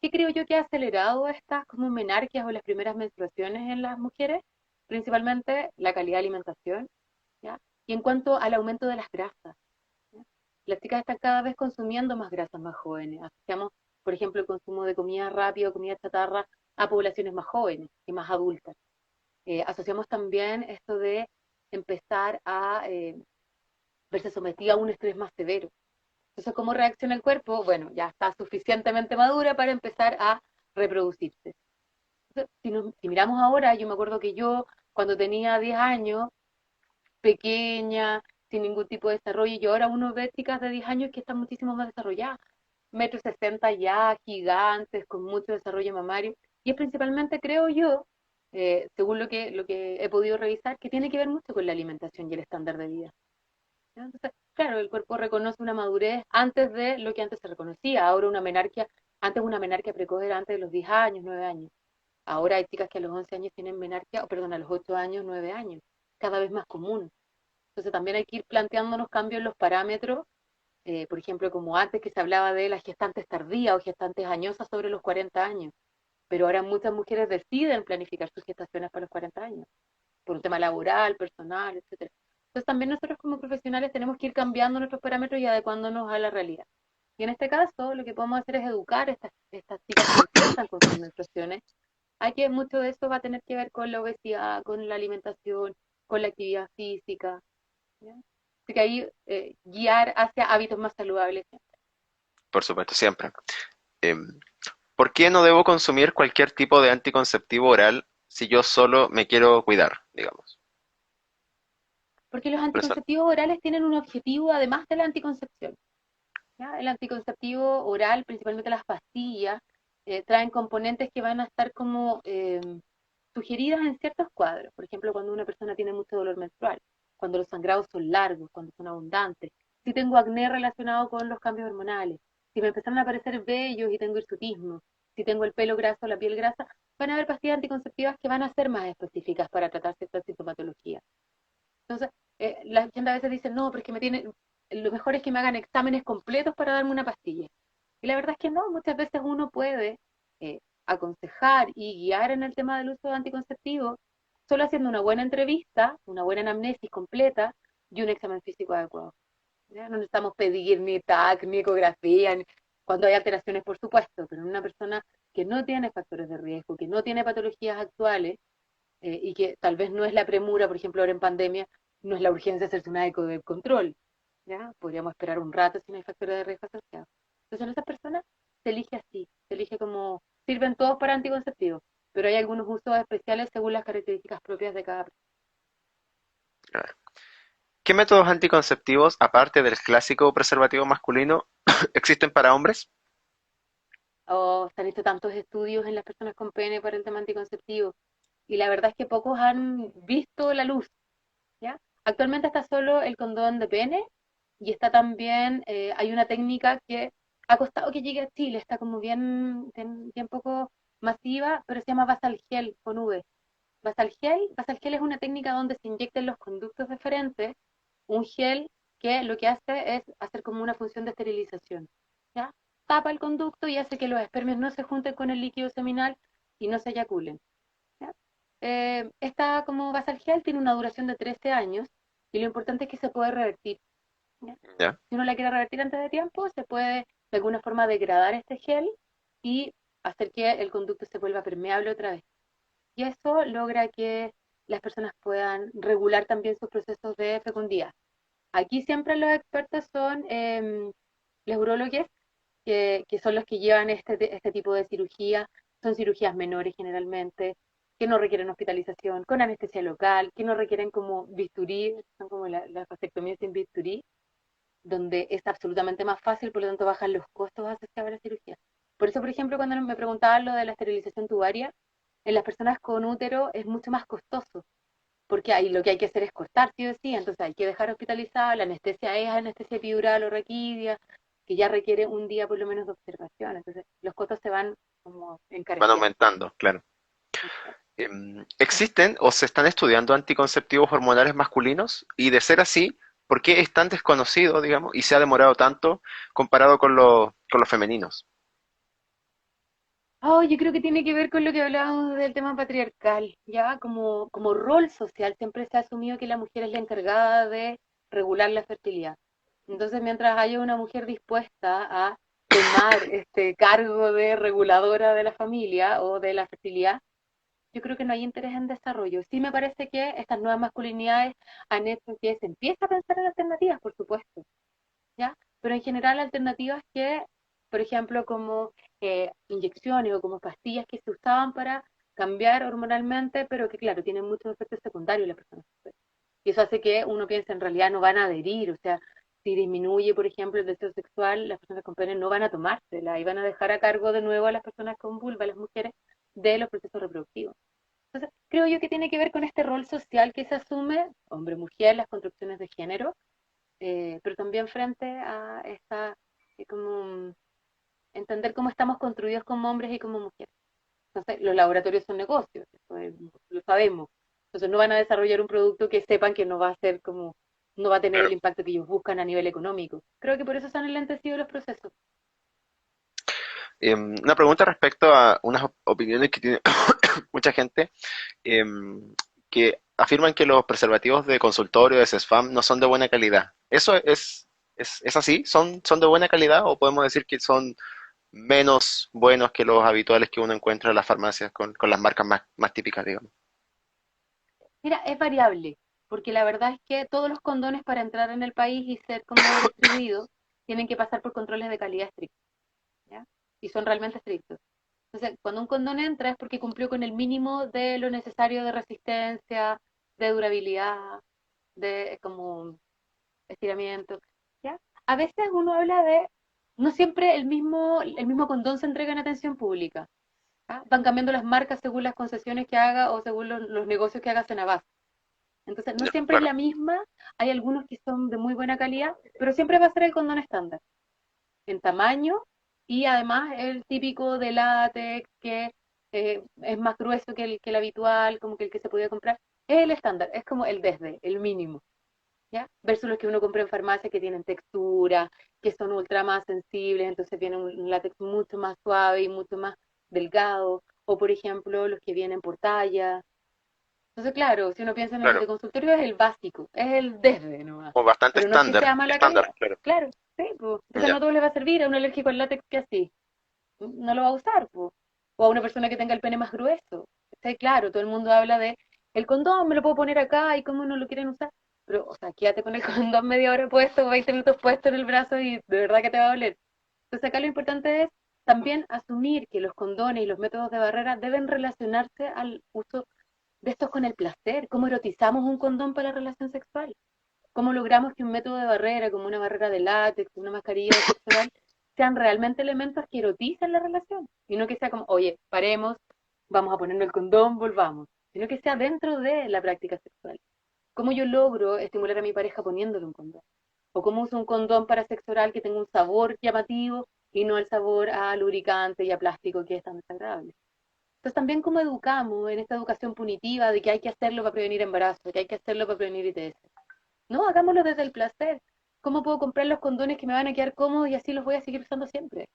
¿Qué creo yo que ha acelerado estas como menarquias o las primeras menstruaciones en las mujeres? Principalmente la calidad de alimentación, ¿ya? Y en cuanto al aumento de las grasas. Las chicas están cada vez consumiendo más grasas más jóvenes. Asociamos, por ejemplo, el consumo de comida rápida o comida chatarra a poblaciones más jóvenes y más adultas. Asociamos también esto de empezar a verse sometida a un estrés más severo. Entonces, ¿cómo reacciona el cuerpo? Bueno, ya está suficientemente madura para empezar a reproducirse. Entonces, si miramos ahora, yo me acuerdo que yo, cuando tenía 10 años, pequeña, sin ningún tipo de desarrollo, y ahora uno ve chicas de 10 años que están muchísimo más desarrolladas, 1,60 m ya, gigantes, con mucho desarrollo mamario, y es principalmente, creo yo, según lo que he podido revisar, que tiene que ver mucho con la alimentación y el estándar de vida. ¿Ya? Entonces, claro, el cuerpo reconoce una madurez antes de lo que antes se reconocía, ahora antes una menarquia precoz era antes de los 10 años, 9 años. Ahora hay chicas que a los 11 años tienen menarquia, o perdón, a los 8 años, 9 años, cada vez más común. Entonces también hay que ir planteándonos cambios en los parámetros por ejemplo, como antes que se hablaba de las gestantes tardías o gestantes añosas sobre los 40 años, pero ahora muchas mujeres deciden planificar sus gestaciones para los 40 años, por un tema laboral, personal, etcétera. Entonces también nosotros como profesionales tenemos que ir cambiando nuestros parámetros y adecuándonos a la realidad. Y en este caso, lo que podemos hacer es educar a estas chicas que empiezan con sus menstruaciones a que mucho de eso va a tener que ver con la obesidad, con la alimentación, con la actividad física, ¿ya? Así que ahí guiar hacia hábitos más saludables. Por supuesto, siempre. Em, ¿Por qué no debo consumir cualquier tipo de anticonceptivo oral si yo solo me quiero cuidar, digamos? Porque los Por eso- anticonceptivos orales tienen un objetivo además de la anticoncepción. ¿Ya? El anticonceptivo oral, principalmente las pastillas, traen componentes que van a estar como sugeridas en ciertos cuadros. Por ejemplo, cuando una persona tiene mucho dolor menstrual, cuando los sangrados son largos, cuando son abundantes, si tengo acné relacionado con los cambios hormonales, si me empezaron a aparecer vellos y tengo hirsutismo, si tengo el pelo graso, la piel grasa, van a haber pastillas anticonceptivas que van a ser más específicas para tratar ciertas sintomatologías. Entonces, la gente a veces dice, no, pero es que lo mejor es que me hagan exámenes completos para darme una pastilla. Y la verdad es que no, muchas veces uno puede aconsejar y guiar en el tema del uso de anticonceptivos solo haciendo una buena entrevista, una buena anamnesis completa y un examen físico adecuado. ¿Ya? No necesitamos pedir ni TAC, ni ecografía, cuando hay alteraciones, por supuesto, pero en una persona que no tiene factores de riesgo, que no tiene patologías actuales, y que tal vez no es la premura, por ejemplo, ahora en pandemia, no es la urgencia hacerse una eco de control, ¿ya? Podríamos esperar un rato si no hay factores de riesgo asociados. Entonces, en esas personas se elige así, se elige como, sirven todos para anticonceptivos, pero hay algunos usos especiales según las características propias de cada persona. ¿Qué métodos anticonceptivos, aparte del clásico preservativo masculino, existen para hombres? O se han hecho tantos estudios en las personas con pene para el tema anticonceptivo, y la verdad es que pocos han visto la luz, ¿ya? Actualmente está solo el condón de pene y está también, hay una técnica que ha costado que llegue a Chile, está como bien poco masiva, pero se llama Basal Gel con V. Basal Gel es una técnica donde se inyectan los conductos deferentes, un gel que lo que hace es hacer como una función de esterilización, ¿ya? Tapa el conducto y hace que los espermios no se junten con el líquido seminal y no se eyaculen. ¿Ya? Esta como basal gel tiene una duración de 13 años y lo importante es que se puede revertir. ¿Ya? ¿Ya? Si uno la quiere revertir antes de tiempo, se puede de alguna forma degradar este gel y hacer que el conducto se vuelva permeable otra vez. Y eso logra que las personas puedan regular también sus procesos de fecundidad. Aquí siempre los expertos son los urólogos, que son los que llevan este tipo de cirugía. Son cirugías menores generalmente, que no requieren hospitalización, con anestesia local, que no requieren como bisturí, son como la vasectomía sin bisturí, donde es absolutamente más fácil, por lo tanto bajan los costos asociados a la cirugía. Por eso, por ejemplo, cuando me preguntaban lo de la esterilización tubaria, en las personas con útero es mucho más costoso, porque ahí lo que hay que hacer es cortar, sí o sí, entonces hay que dejar hospitalizada, la anestesia es anestesia epidural o raquidia, que ya requiere un día por lo menos de observación, entonces los costos se van como Van encareciendo. aumentando, claro. ¿Existen o se están estudiando anticonceptivos hormonales masculinos? Y de ser así, ¿por qué es tan desconocido, digamos, y se ha demorado tanto comparado con los femeninos? Oh, yo creo que tiene que ver con lo que hablábamos del tema patriarcal, ya como rol social siempre se ha asumido que la mujer es la encargada de regular la fertilidad. Entonces, mientras haya una mujer dispuesta a tomar este cargo de reguladora de la familia o de la fertilidad, yo creo que no hay interés en desarrollo. Sí me parece que estas nuevas masculinidades han hecho que se empiece a pensar en alternativas, por supuesto, ¿ya? Pero en general alternativas que, por ejemplo, como inyecciones o como pastillas que se usaban para cambiar hormonalmente, pero que claro, tienen muchos efectos secundarios en las personas. Y eso hace que uno piense en realidad no van a adherir, o sea, si disminuye, por ejemplo, el deseo sexual, las personas con pene no van a tomársela y van a dejar a cargo de nuevo a las personas con vulva, a las mujeres, de los procesos reproductivos. Entonces, creo yo que tiene que ver con este rol social que se asume, hombre-mujer, las construcciones de género, pero también frente a esta, como entender cómo estamos construidos como hombres y como mujeres. Entonces, los laboratorios son negocios, eso lo sabemos. Entonces, no van a desarrollar un producto que sepan que no va a ser como no va a tener el claro. impacto que ellos buscan a nivel económico. Creo que por eso se han enlentecido los procesos. Una pregunta respecto a unas opiniones que tiene mucha gente em, que afirman que los preservativos de consultorio, de CESFAM, no son de buena calidad. ¿Eso es así? ¿Son de buena calidad o podemos decir que son menos buenos que los habituales que uno encuentra en las farmacias con las marcas más típicas, digamos? Mira, es variable, porque la verdad es que todos los condones para entrar en el país y ser como distribuidos tienen que pasar por controles de calidad estrictos, ¿ya? Y son realmente estrictos. Entonces, cuando un condón entra es porque cumplió con el mínimo de lo necesario de resistencia, de durabilidad, de como estiramiento, ¿ya? A veces uno habla de, no siempre el mismo condón se entrega en atención pública, ¿ya? Van cambiando las marcas según las concesiones que haga o según los negocios que haga Senabas. Entonces, no Ya, siempre es claro, la misma, hay algunos que son de muy buena calidad, pero siempre va a ser el condón estándar, en tamaño y además el típico de látex que es más grueso que el habitual, como que el que se podía comprar. Es el estándar, es como el desde, el mínimo, ¿ya? Versus los que uno compra en farmacia que tienen textura, que son ultra más sensibles, entonces viene un látex mucho más suave y mucho más delgado, o por ejemplo los que vienen por talla. Entonces, claro, si uno piensa en el de claro. consultorio es el básico, es el desde nomás, O bastante pero no es que sea mala estándar, calidad. claro. Claro, sí, pues. Entonces no Ya, a todos les va a servir, a un alérgico al látex que así, no lo va a usar, pues. O a una persona que tenga el pene más grueso. Está claro, todo el mundo habla de el condón, me lo puedo poner acá y cómo no lo quieren usar. Pero, o sea, quédate con el condón media hora puesto, 20 minutos puesto en el brazo y de verdad que te va a doler. Entonces acá lo importante es también asumir que los condones y los métodos de barrera deben relacionarse al uso de estos con el placer. ¿Cómo erotizamos un condón para la relación sexual? ¿Cómo logramos que un método de barrera, como una barrera de látex, una mascarilla de sexo oral, sean realmente elementos que eroticen la relación? Y no que sea como, oye, paremos, vamos a ponernos el condón, volvamos. Sino que sea dentro de la práctica sexual. ¿Cómo yo logro estimular a mi pareja poniéndole un condón? ¿O cómo uso un condón para sexo oral que tenga un sabor llamativo y no el sabor a lubricante y a plástico que es tan desagradable? Entonces también cómo educamos en esta educación punitiva de que hay que hacerlo para prevenir embarazo, que hay que hacerlo para prevenir ITS. No, hagámoslo desde el placer. ¿Cómo puedo comprar los condones que me van a quedar cómodos y así los voy a seguir usando siempre?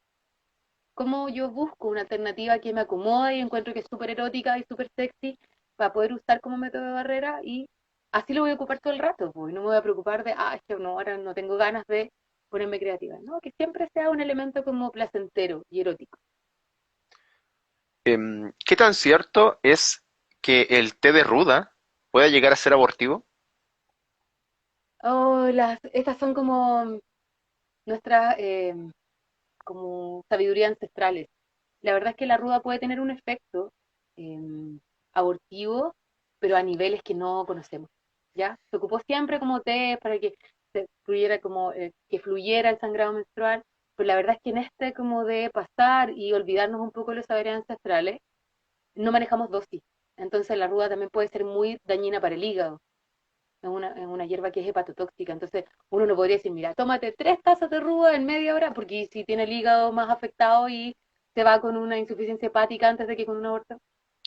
¿Cómo yo busco una alternativa que me acomode y encuentro que es súper erótica y súper sexy para poder usar como método de barrera y así lo voy a ocupar todo el rato, pues, y no me voy a preocupar de, es que no, ahora no tengo ganas de ponerme creativa. No, que siempre sea un elemento como placentero y erótico. ¿Qué tan cierto es que el té de ruda pueda llegar a ser abortivo? Oh, estas son como nuestras como sabiduría ancestrales. La verdad es que la ruda puede tener un efecto eh, abortivo, pero a niveles que no conocemos. ¿Ya? Se ocupó siempre como té para que se fluyera como que fluyera el sangrado menstrual, pero la verdad es que en este como de pasar y olvidarnos un poco de los saberes ancestrales, no manejamos dosis. Entonces la ruda también puede ser muy dañina para el hígado. Es una hierba que es hepatotóxica. Entonces, uno no podría decir, mira, tómate 3 tazas de ruda en media hora, porque si tiene el hígado más afectado y se va con una insuficiencia hepática antes de que con un aborto,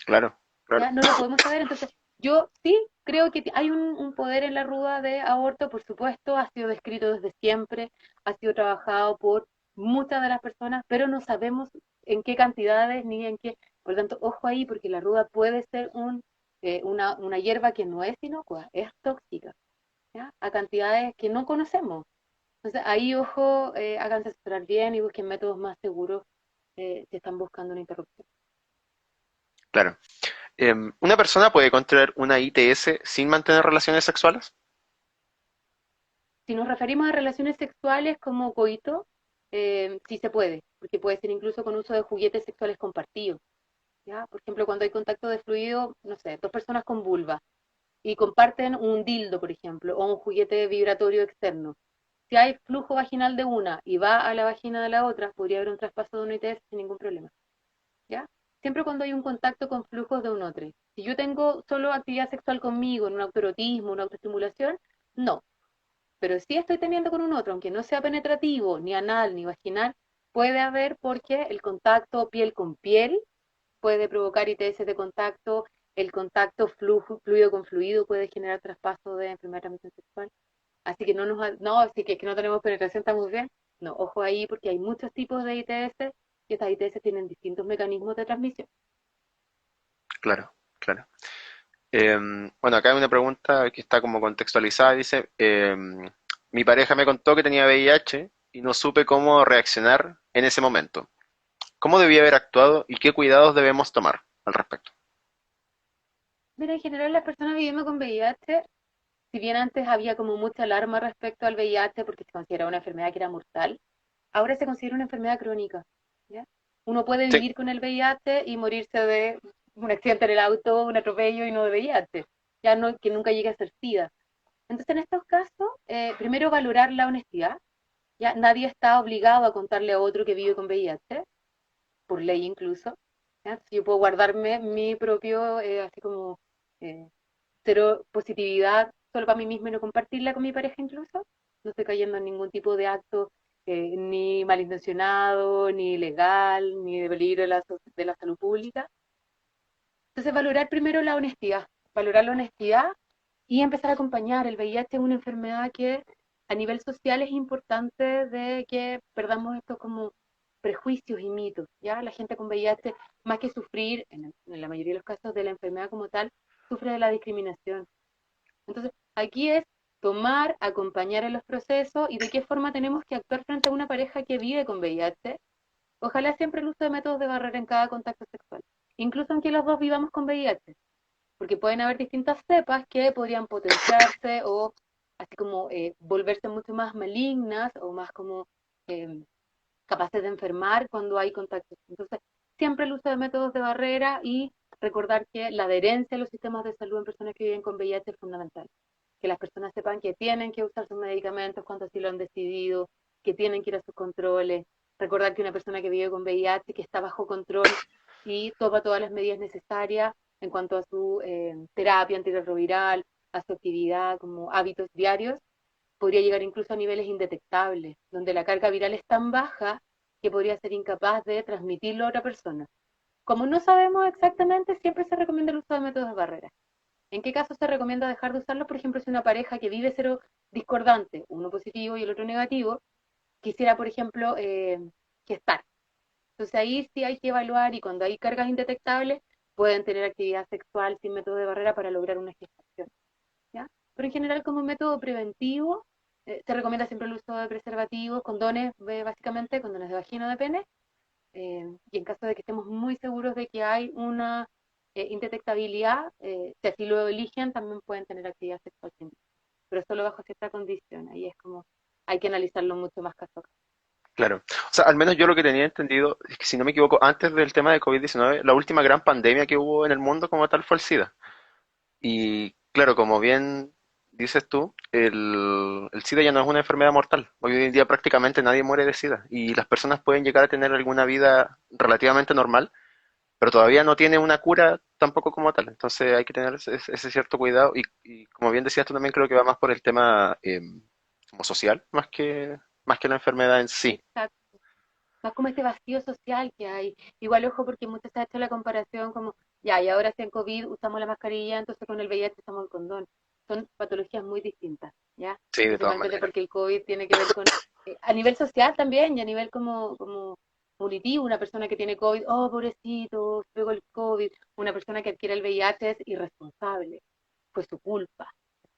Claro, claro. ya no lo podemos saber. Entonces, yo sí creo que hay un poder en la ruda de aborto, por supuesto, ha sido descrito desde siempre, ha sido trabajado por muchas de las personas, pero no sabemos en qué cantidades ni en qué. Por lo tanto, ojo ahí, porque la ruda puede ser una hierba que no es inocua, es tóxica, ¿ya? A cantidades que no conocemos. Entonces, ahí, ojo, háganse asesorar bien y busquen métodos más seguros si están buscando una interrupción. Claro. ¿Una persona puede contraer una ITS sin mantener relaciones sexuales? Si nos referimos a relaciones sexuales como coito, sí se puede, porque puede ser incluso con uso de juguetes sexuales compartidos, ¿ya? Por ejemplo, cuando hay contacto de fluido, no sé, dos personas con vulva y comparten un dildo, por ejemplo, o un juguete vibratorio externo. Si hay flujo vaginal de una y va a la vagina de la otra, podría haber un traspaso de una ITS sin ningún problema, ¿ya? Siempre cuando hay un contacto con flujos de un otro. Si yo tengo solo actividad sexual conmigo, en un autoerotismo, una autoestimulación, no. Pero si estoy teniendo con un otro, aunque no sea penetrativo, ni anal, ni vaginal, puede haber porque el contacto piel con piel puede provocar ITS de contacto, el contacto fluido con fluido puede generar traspaso de enfermedad de transmisión sexual. Así que no, así que no tenemos penetración, estamos bien. No, ojo ahí porque hay muchos tipos de ITS y estas ITS tienen distintos mecanismos de transmisión. Claro, claro. Bueno, acá hay una pregunta que está como contextualizada. Dice, mi pareja me contó que tenía VIH y no supe cómo reaccionar en ese momento. ¿Cómo debía haber actuado y qué cuidados debemos tomar al respecto? Mira, en general las personas viviendo con VIH, si bien antes había como mucha alarma respecto al VIH porque se consideraba una enfermedad que era mortal, ahora se considera una enfermedad crónica, ¿ya? Uno puede Sí, vivir con el VIH y morirse de un accidente en el auto, un atropello y no de VIH, ya no, que nunca llegue a ser SIDA. Entonces, en estos casos, primero valorar la honestidad, ya nadie está obligado a contarle a otro que vive con VIH, por ley incluso, ¿ya? Entonces, yo puedo guardarme mi propio, así como, eh, cero positividad solo para mí misma y no compartirla con mi pareja incluso. No estoy cayendo en ningún tipo de acto ni malintencionado, ni ilegal, ni de peligro de la salud pública. Entonces, valorar la honestidad y empezar a acompañar. El VIH es una enfermedad que a nivel social es importante de que perdamos estos como prejuicios y mitos, ¿ya? La gente con VIH, más que sufrir, en la mayoría de los casos de la enfermedad como tal, sufre de la discriminación. Entonces, aquí es tomar, acompañar en los procesos y de qué forma tenemos que actuar frente a una pareja que vive con VIH. Ojalá siempre el uso de métodos de barrera en cada contacto sexual, incluso aunque los dos vivamos con VIH, porque pueden haber distintas cepas que podrían potenciarse o así como volverse mucho más malignas o más como eh, capaces de enfermar cuando hay contactos. Entonces, siempre el uso de métodos de barrera y recordar que la adherencia a los sistemas de salud en personas que viven con VIH es fundamental. Que las personas sepan que tienen que usar sus medicamentos cuando así lo han decidido, que tienen que ir a sus controles. Recordar que una persona que vive con VIH, que está bajo control y toma todas las medidas necesarias en cuanto a su terapia antirretroviral, a su actividad como hábitos diarios, podría llegar incluso a niveles indetectables, donde la carga viral es tan baja que podría ser incapaz de transmitirlo a otra persona. Como no sabemos exactamente, siempre se recomienda el uso de métodos de barrera. ¿En qué caso se recomienda dejar de usarlo? Por ejemplo, si una pareja que vive cero discordante, uno positivo y el otro negativo, quisiera, por ejemplo, gestar. Entonces ahí sí hay que evaluar y cuando hay cargas indetectables, pueden tener actividad sexual sin método de barrera para lograr una gestación. ¿Ya? Pero en general como método preventivo se recomienda siempre el uso de preservativos, condones, básicamente condones de vagina o de pene, y en caso de que estemos muy seguros de que hay una indetectabilidad, si así lo eligen, también pueden tener actividad sexual sin, pero solo bajo cierta condición, ahí es como, hay que analizarlo mucho más caso a caso. claro. O sea, al menos yo lo que tenía entendido es que, si no me equivoco, antes del tema de COVID-19, la última gran pandemia que hubo en el mundo como tal fue el SIDA. Y claro, como bien dices tú, el SIDA ya no es una enfermedad mortal. Hoy en día prácticamente nadie muere de SIDA y las personas pueden llegar a tener alguna vida relativamente normal, pero todavía no tiene una cura tampoco como tal. Entonces hay que tener ese cierto cuidado y como bien decías tú también creo que va más por el tema como social, más que la enfermedad en sí. Exacto. Más como este vacío social que hay. Igual, ojo, porque muchas se ha hecho la comparación como, ya, y ahora si en COVID usamos la mascarilla, entonces con el VIH usamos el condón. Son patologías muy distintas, ¿ya? Sí, de todas Principalmente maneras. porque el COVID tiene que ver con, a nivel social también, y a nivel como punitivo, una persona que tiene COVID, oh, pobrecito, pegó el COVID. Una persona que adquiere el VIH es irresponsable, fue su culpa,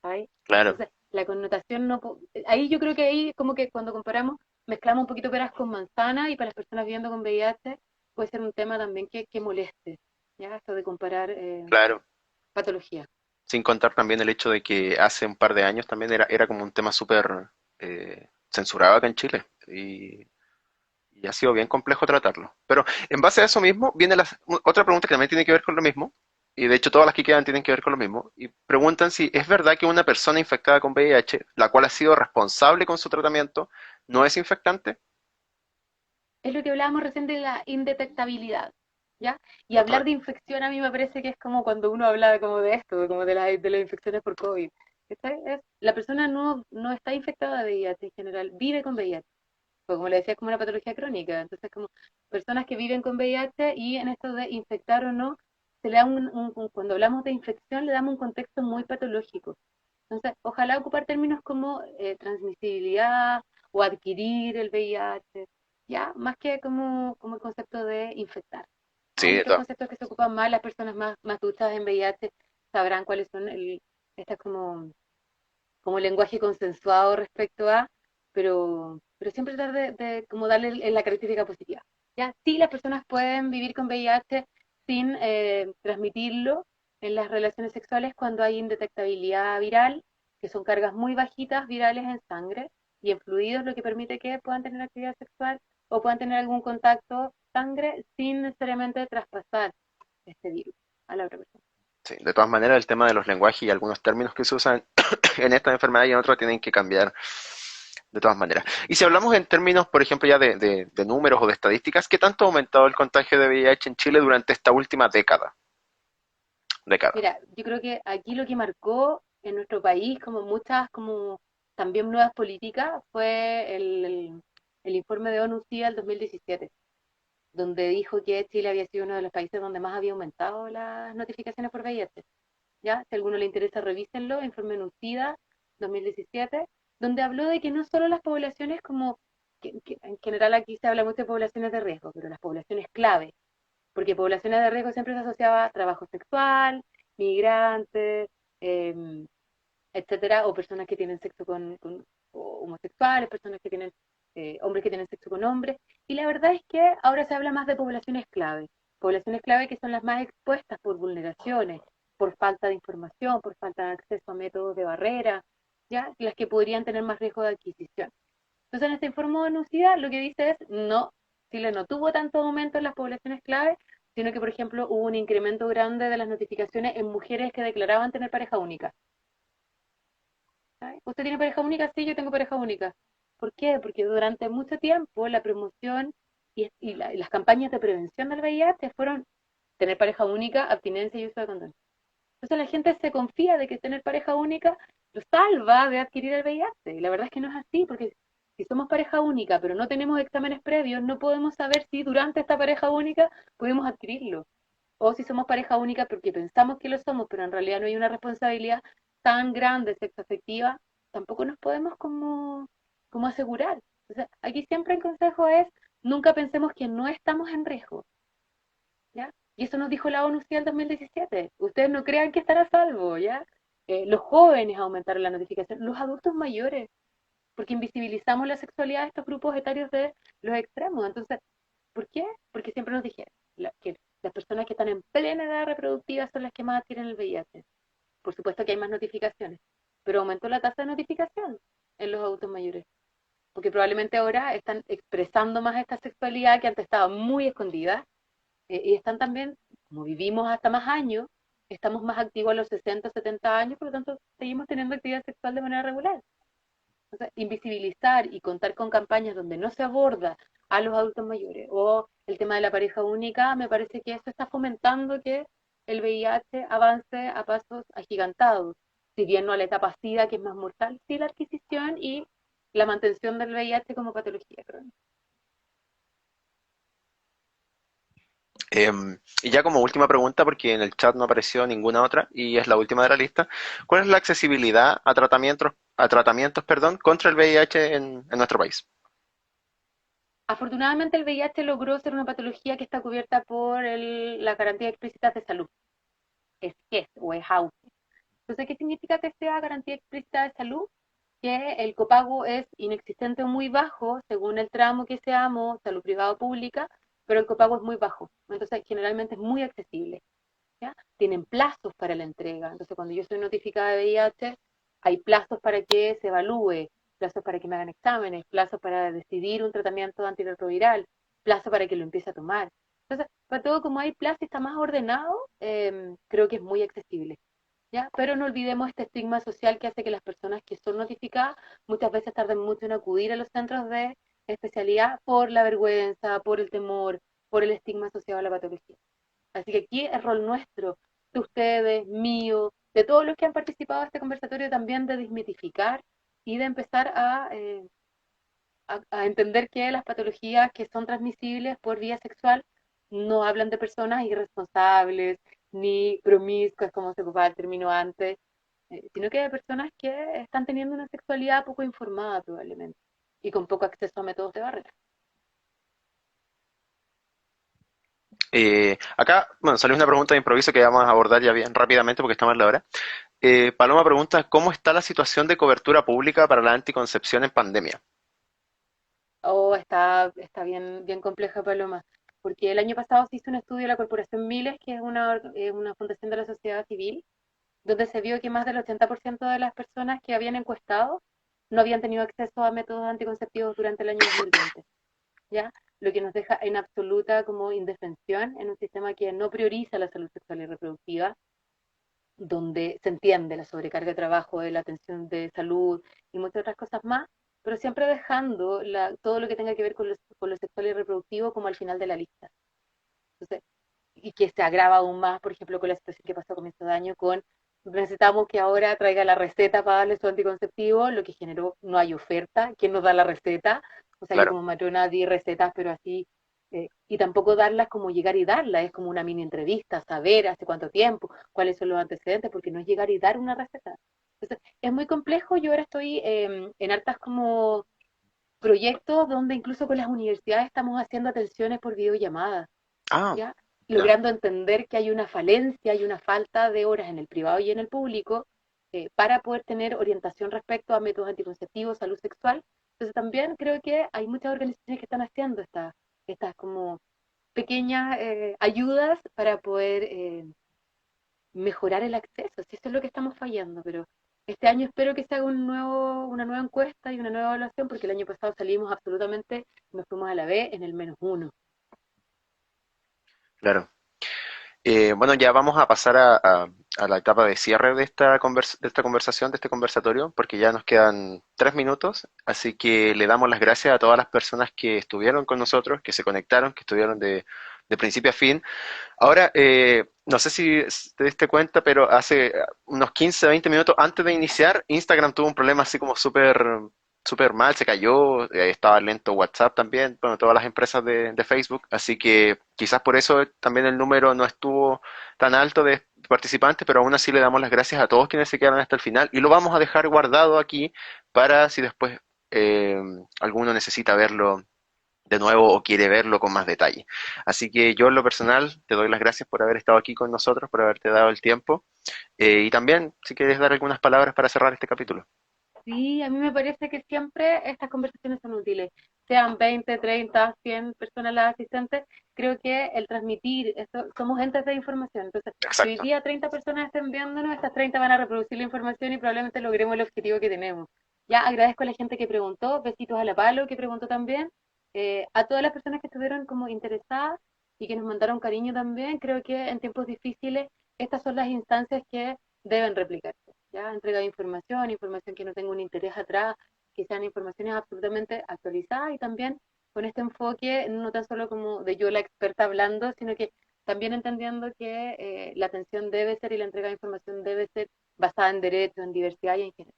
¿sabes? Claro, Entonces, la connotación no... Ahí yo creo que ahí como que cuando comparamos mezclamos un poquito peras con manzana y para las personas viviendo con VIH puede ser un tema también que moleste, ¿ya? Esto de comparar claro. patologías. Sin contar también el hecho de que hace un par de años también era como un tema súper censurado acá en Chile. Y ha sido bien complejo tratarlo. Pero en base a eso mismo, viene otra pregunta que también tiene que ver con lo mismo. Y de hecho todas las que quedan tienen que ver con lo mismo. Y preguntan si es verdad que una persona infectada con VIH, la cual ha sido responsable con su tratamiento, no es infectante. Es lo que hablábamos recién de la indetectabilidad, ¿ya? Y hablar Total. de infección a mí me parece que es como cuando uno habla como de esto, como de las infecciones por COVID. La persona no está infectada de VIH en general, vive con VIH. Pues como le decía, es como una patología crónica. Entonces, como personas que viven con VIH y en esto de infectar o no, se le da cuando hablamos de infección, le damos un contexto muy patológico. Entonces, ojalá ocupar términos como transmisibilidad o adquirir el VIH, ya, más que como el concepto de infectar. Sí, Hay de otros todas, conceptos que se ocupan más, las personas más duchas en VIH sabrán cuáles son estas como lenguaje consensuado respecto a, pero siempre tratar de como darle la característica positiva. ¿Ya? Sí, las personas pueden vivir con VIH sin transmitirlo en las relaciones sexuales cuando hay indetectabilidad viral, que son cargas muy bajitas virales en sangre y en fluidos, lo que permite que puedan tener actividad sexual o puedan tener algún contacto sangre sin necesariamente traspasar este virus a la otra persona. sí, de todas maneras el tema de los lenguajes y algunos términos que se usan en esta enfermedad y en otras tienen que cambiar de todas maneras. Y si hablamos en términos, por ejemplo, ya de números o de estadísticas, ¿qué tanto ha aumentado el contagio de VIH en Chile durante esta última década? Década. Mira, yo creo que aquí lo que marcó en nuestro país, como muchas, como también nuevas políticas, fue el informe de ONU-SIDA del 2017, donde dijo que Chile había sido uno de los países donde más había aumentado las notificaciones por VIH. ¿Ya? Si a alguno le interesa, revísenlo, informe ONU-SIDA 2017, donde habló de que no solo las poblaciones como, que en general aquí se habla mucho de poblaciones de riesgo, pero las poblaciones clave, porque poblaciones de riesgo siempre se asociaba a trabajo sexual, migrantes, eh, etcétera, o personas que tienen sexo o homosexuales, personas que tienen, hombres que tienen sexo con hombres, y la verdad es que ahora se habla más de poblaciones clave que son las más expuestas por vulneraciones, por falta de información, por falta de acceso a métodos de barrera, ¿ya? Las que podrían tener más riesgo de adquisición. Entonces, en este informe de NUCIDA lo que dice es, no, Chile no tuvo tanto aumento en las poblaciones clave, sino que, por ejemplo, hubo un incremento grande de las notificaciones en mujeres que declaraban tener pareja única. ¿Sabe? ¿Usted tiene pareja única? Sí, yo tengo pareja única. ¿Por qué? Porque durante mucho tiempo la promoción y las campañas de prevención del VIH fueron tener pareja única, abstinencia y uso de condón. Entonces la gente se confía de que tener pareja única lo salva de adquirir el VIH. Y la verdad es que no es así, porque si somos pareja única, pero no tenemos exámenes previos, no podemos saber si durante esta pareja única pudimos adquirirlo. O si somos pareja única porque pensamos que lo somos, pero en realidad no hay una responsabilidad tan grande sexoafectiva, tampoco nos podemos como asegurar. O sea, aquí siempre el consejo es, nunca pensemos que no estamos en riesgo. ¿Ya? Y eso nos dijo la ONU en el 2017. Ustedes no crean que están a salvo, ¿ya? Los jóvenes aumentaron la notificación, los adultos mayores, porque invisibilizamos la sexualidad de estos grupos etarios de los extremos. Entonces, ¿por qué? Porque siempre nos dijeron que las personas que están en plena edad reproductiva son las que más adquieren el VIH. Por supuesto que hay más notificaciones, pero aumentó la tasa de notificación en los adultos mayores, porque probablemente ahora están expresando más esta sexualidad que antes estaba muy escondida y están también, como vivimos hasta más años, estamos más activos a los 60, 70 años, por lo tanto seguimos teniendo actividad sexual de manera regular. O sea, invisibilizar y contar con campañas donde no se aborda a los adultos mayores o el tema de la pareja única, me parece que eso está fomentando que el VIH avance a pasos agigantados. Si bien no a la etapa SIDA, que es más mortal, sí la adquisición y la mantención del VIH como patología crónica. Y ya como última pregunta, porque en el chat no apareció ninguna otra y es la última de la lista, ¿cuál es la accesibilidad a tratamientos, perdón, contra el VIH en nuestro país? Afortunadamente el VIH logró ser una patología que está cubierta por la garantía explícita de salud, es GES o EHAU. Entonces, ¿qué significa que sea garantía explícita de salud? Que el copago es inexistente o muy bajo según el tramo que seamos, salud privada o pública, pero el copago es muy bajo. Entonces, generalmente es muy accesible. ¿Ya? Tienen plazos para la entrega. Entonces, cuando yo soy notificada de VIH, hay plazos para que se evalúe, plazos para que me hagan exámenes, plazos para decidir un tratamiento antirretroviral, plazos para que lo empiece a tomar. Entonces, para todo como hay plazos y está más ordenado, creo que es muy accesible. ¿Ya? Pero no olvidemos este estigma social que hace que las personas que son notificadas muchas veces tarden mucho en acudir a los centros de especialidad por la vergüenza, por el temor, por el estigma asociado a la patología. Así que aquí es rol nuestro, de ustedes, mío, de todos los que han participado en este conversatorio también de desmitificar y de empezar a entender que las patologías que son transmisibles por vía sexual no hablan de personas irresponsables ni promiscuas, como se ocupaba el término antes, sino que de personas que están teniendo una sexualidad poco informada probablemente y con poco acceso a métodos de barrera. Acá, bueno, salió una pregunta de improviso que vamos a abordar ya bien rápidamente porque estamos en la hora. Paloma pregunta, ¿cómo está la situación de cobertura pública para la anticoncepción en pandemia? Oh, está bien, bien compleja, Paloma, porque el año pasado se hizo un estudio de la Corporación Miles, que es una fundación de la sociedad civil, donde se vio que más del 80% de las personas que habían encuestado no habían tenido acceso a métodos anticonceptivos durante el año 2020, ¿ya? Lo que nos deja en absoluta como indefensión en un sistema que no prioriza la salud sexual y reproductiva, donde se entiende la sobrecarga de trabajo, de la atención de salud y muchas otras cosas más, pero siempre dejando todo lo que tenga que ver con lo sexual y reproductivo como al final de la lista. Entonces, y que se agrava aún más, por ejemplo, con la situación que pasó a comienzo de año con necesitamos que ahora traiga la receta para darle su anticonceptivo, lo que generó no hay oferta, ¿quién nos da la receta? O sea, yo Claro, como matrona di recetas, pero así, y tampoco darlas como llegar y darla, es como una mini entrevista, saber hace cuánto tiempo, cuáles son los antecedentes, porque no es llegar y dar una receta. Entonces, es muy complejo, yo ahora estoy en hartas como proyectos donde incluso con las universidades estamos haciendo atenciones por videollamada, ah, ¿ya? ya, Logrando entender que hay una falencia, hay una falta de horas en el privado y en el público para poder tener orientación respecto a métodos anticonceptivos, salud sexual. Entonces también creo que hay muchas organizaciones que están haciendo estas como pequeñas ayudas para poder mejorar el acceso, si eso es lo que estamos fallando, pero este año espero que se haga una nueva encuesta y una nueva evaluación, porque el año pasado salimos absolutamente, nos fuimos a la B en el -1. claro. Bueno, ya vamos a pasar a la etapa de cierre de de esta conversación, de este conversatorio, porque ya nos quedan 3 minutos, así que le damos las gracias a todas las personas que estuvieron con nosotros, que se conectaron, que estuvieron de principio a fin. Ahora, no sé si te diste cuenta, pero hace unos 15, 20 minutos antes de iniciar, Instagram tuvo un problema así como súper mal, se cayó, estaba lento WhatsApp también, bueno, todas las empresas de Facebook, así que quizás por eso también el número no estuvo tan alto de participantes, pero aún así le damos las gracias a todos quienes se quedaron hasta el final y lo vamos a dejar guardado aquí para si después eh, alguno necesita verlo de nuevo o quiere verlo con más detalle. Así que yo en lo personal te doy las gracias por haber estado aquí con nosotros, por haberte dado el tiempo y también si quieres dar algunas palabras para cerrar este capítulo. Sí, a mí me parece que siempre estas conversaciones son útiles, sean 20, 30, 100 personas las asistentes, creo que el transmitir, esto, somos entes de información, entonces si hoy Exacto. día 30 personas estén viéndonos, estas 30 van a reproducir la información y probablemente logremos el objetivo que tenemos. Ya agradezco a la gente que preguntó, besitos a la Palo que preguntó también, a todas las personas que estuvieron como interesadas y que nos mandaron cariño también, creo que en tiempos difíciles estas son las instancias que deben replicarse, ¿ya? Entrega de información, información que no tenga un interés atrás, que sean informaciones absolutamente actualizadas y también con este enfoque, no tan solo como de yo la experta hablando, sino que también entendiendo que la atención debe ser y la entrega de información debe ser basada en derecho, en diversidad y en género.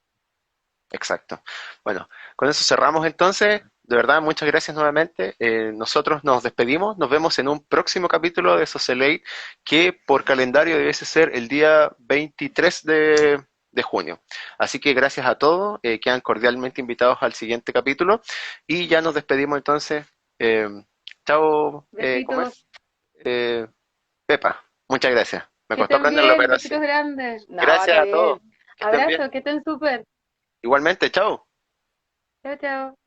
Exacto. Bueno, con eso cerramos entonces. De verdad, muchas gracias nuevamente. Nosotros nos despedimos. Nos vemos en un próximo capítulo de Socialite que por calendario debiese ser el día 23 de junio. Así que gracias a todos. Quedan cordialmente invitados al siguiente capítulo. Y ya nos despedimos entonces. Eh, chao, ¿cómo Besitos, es? Pepa, muchas gracias. Me que costó estén aprender la bien, besitos operación. grandes. No, Gracias está a todos. bien. Que estén bien. Abrazo, que estén súper. Igualmente, chao. Chao, chao.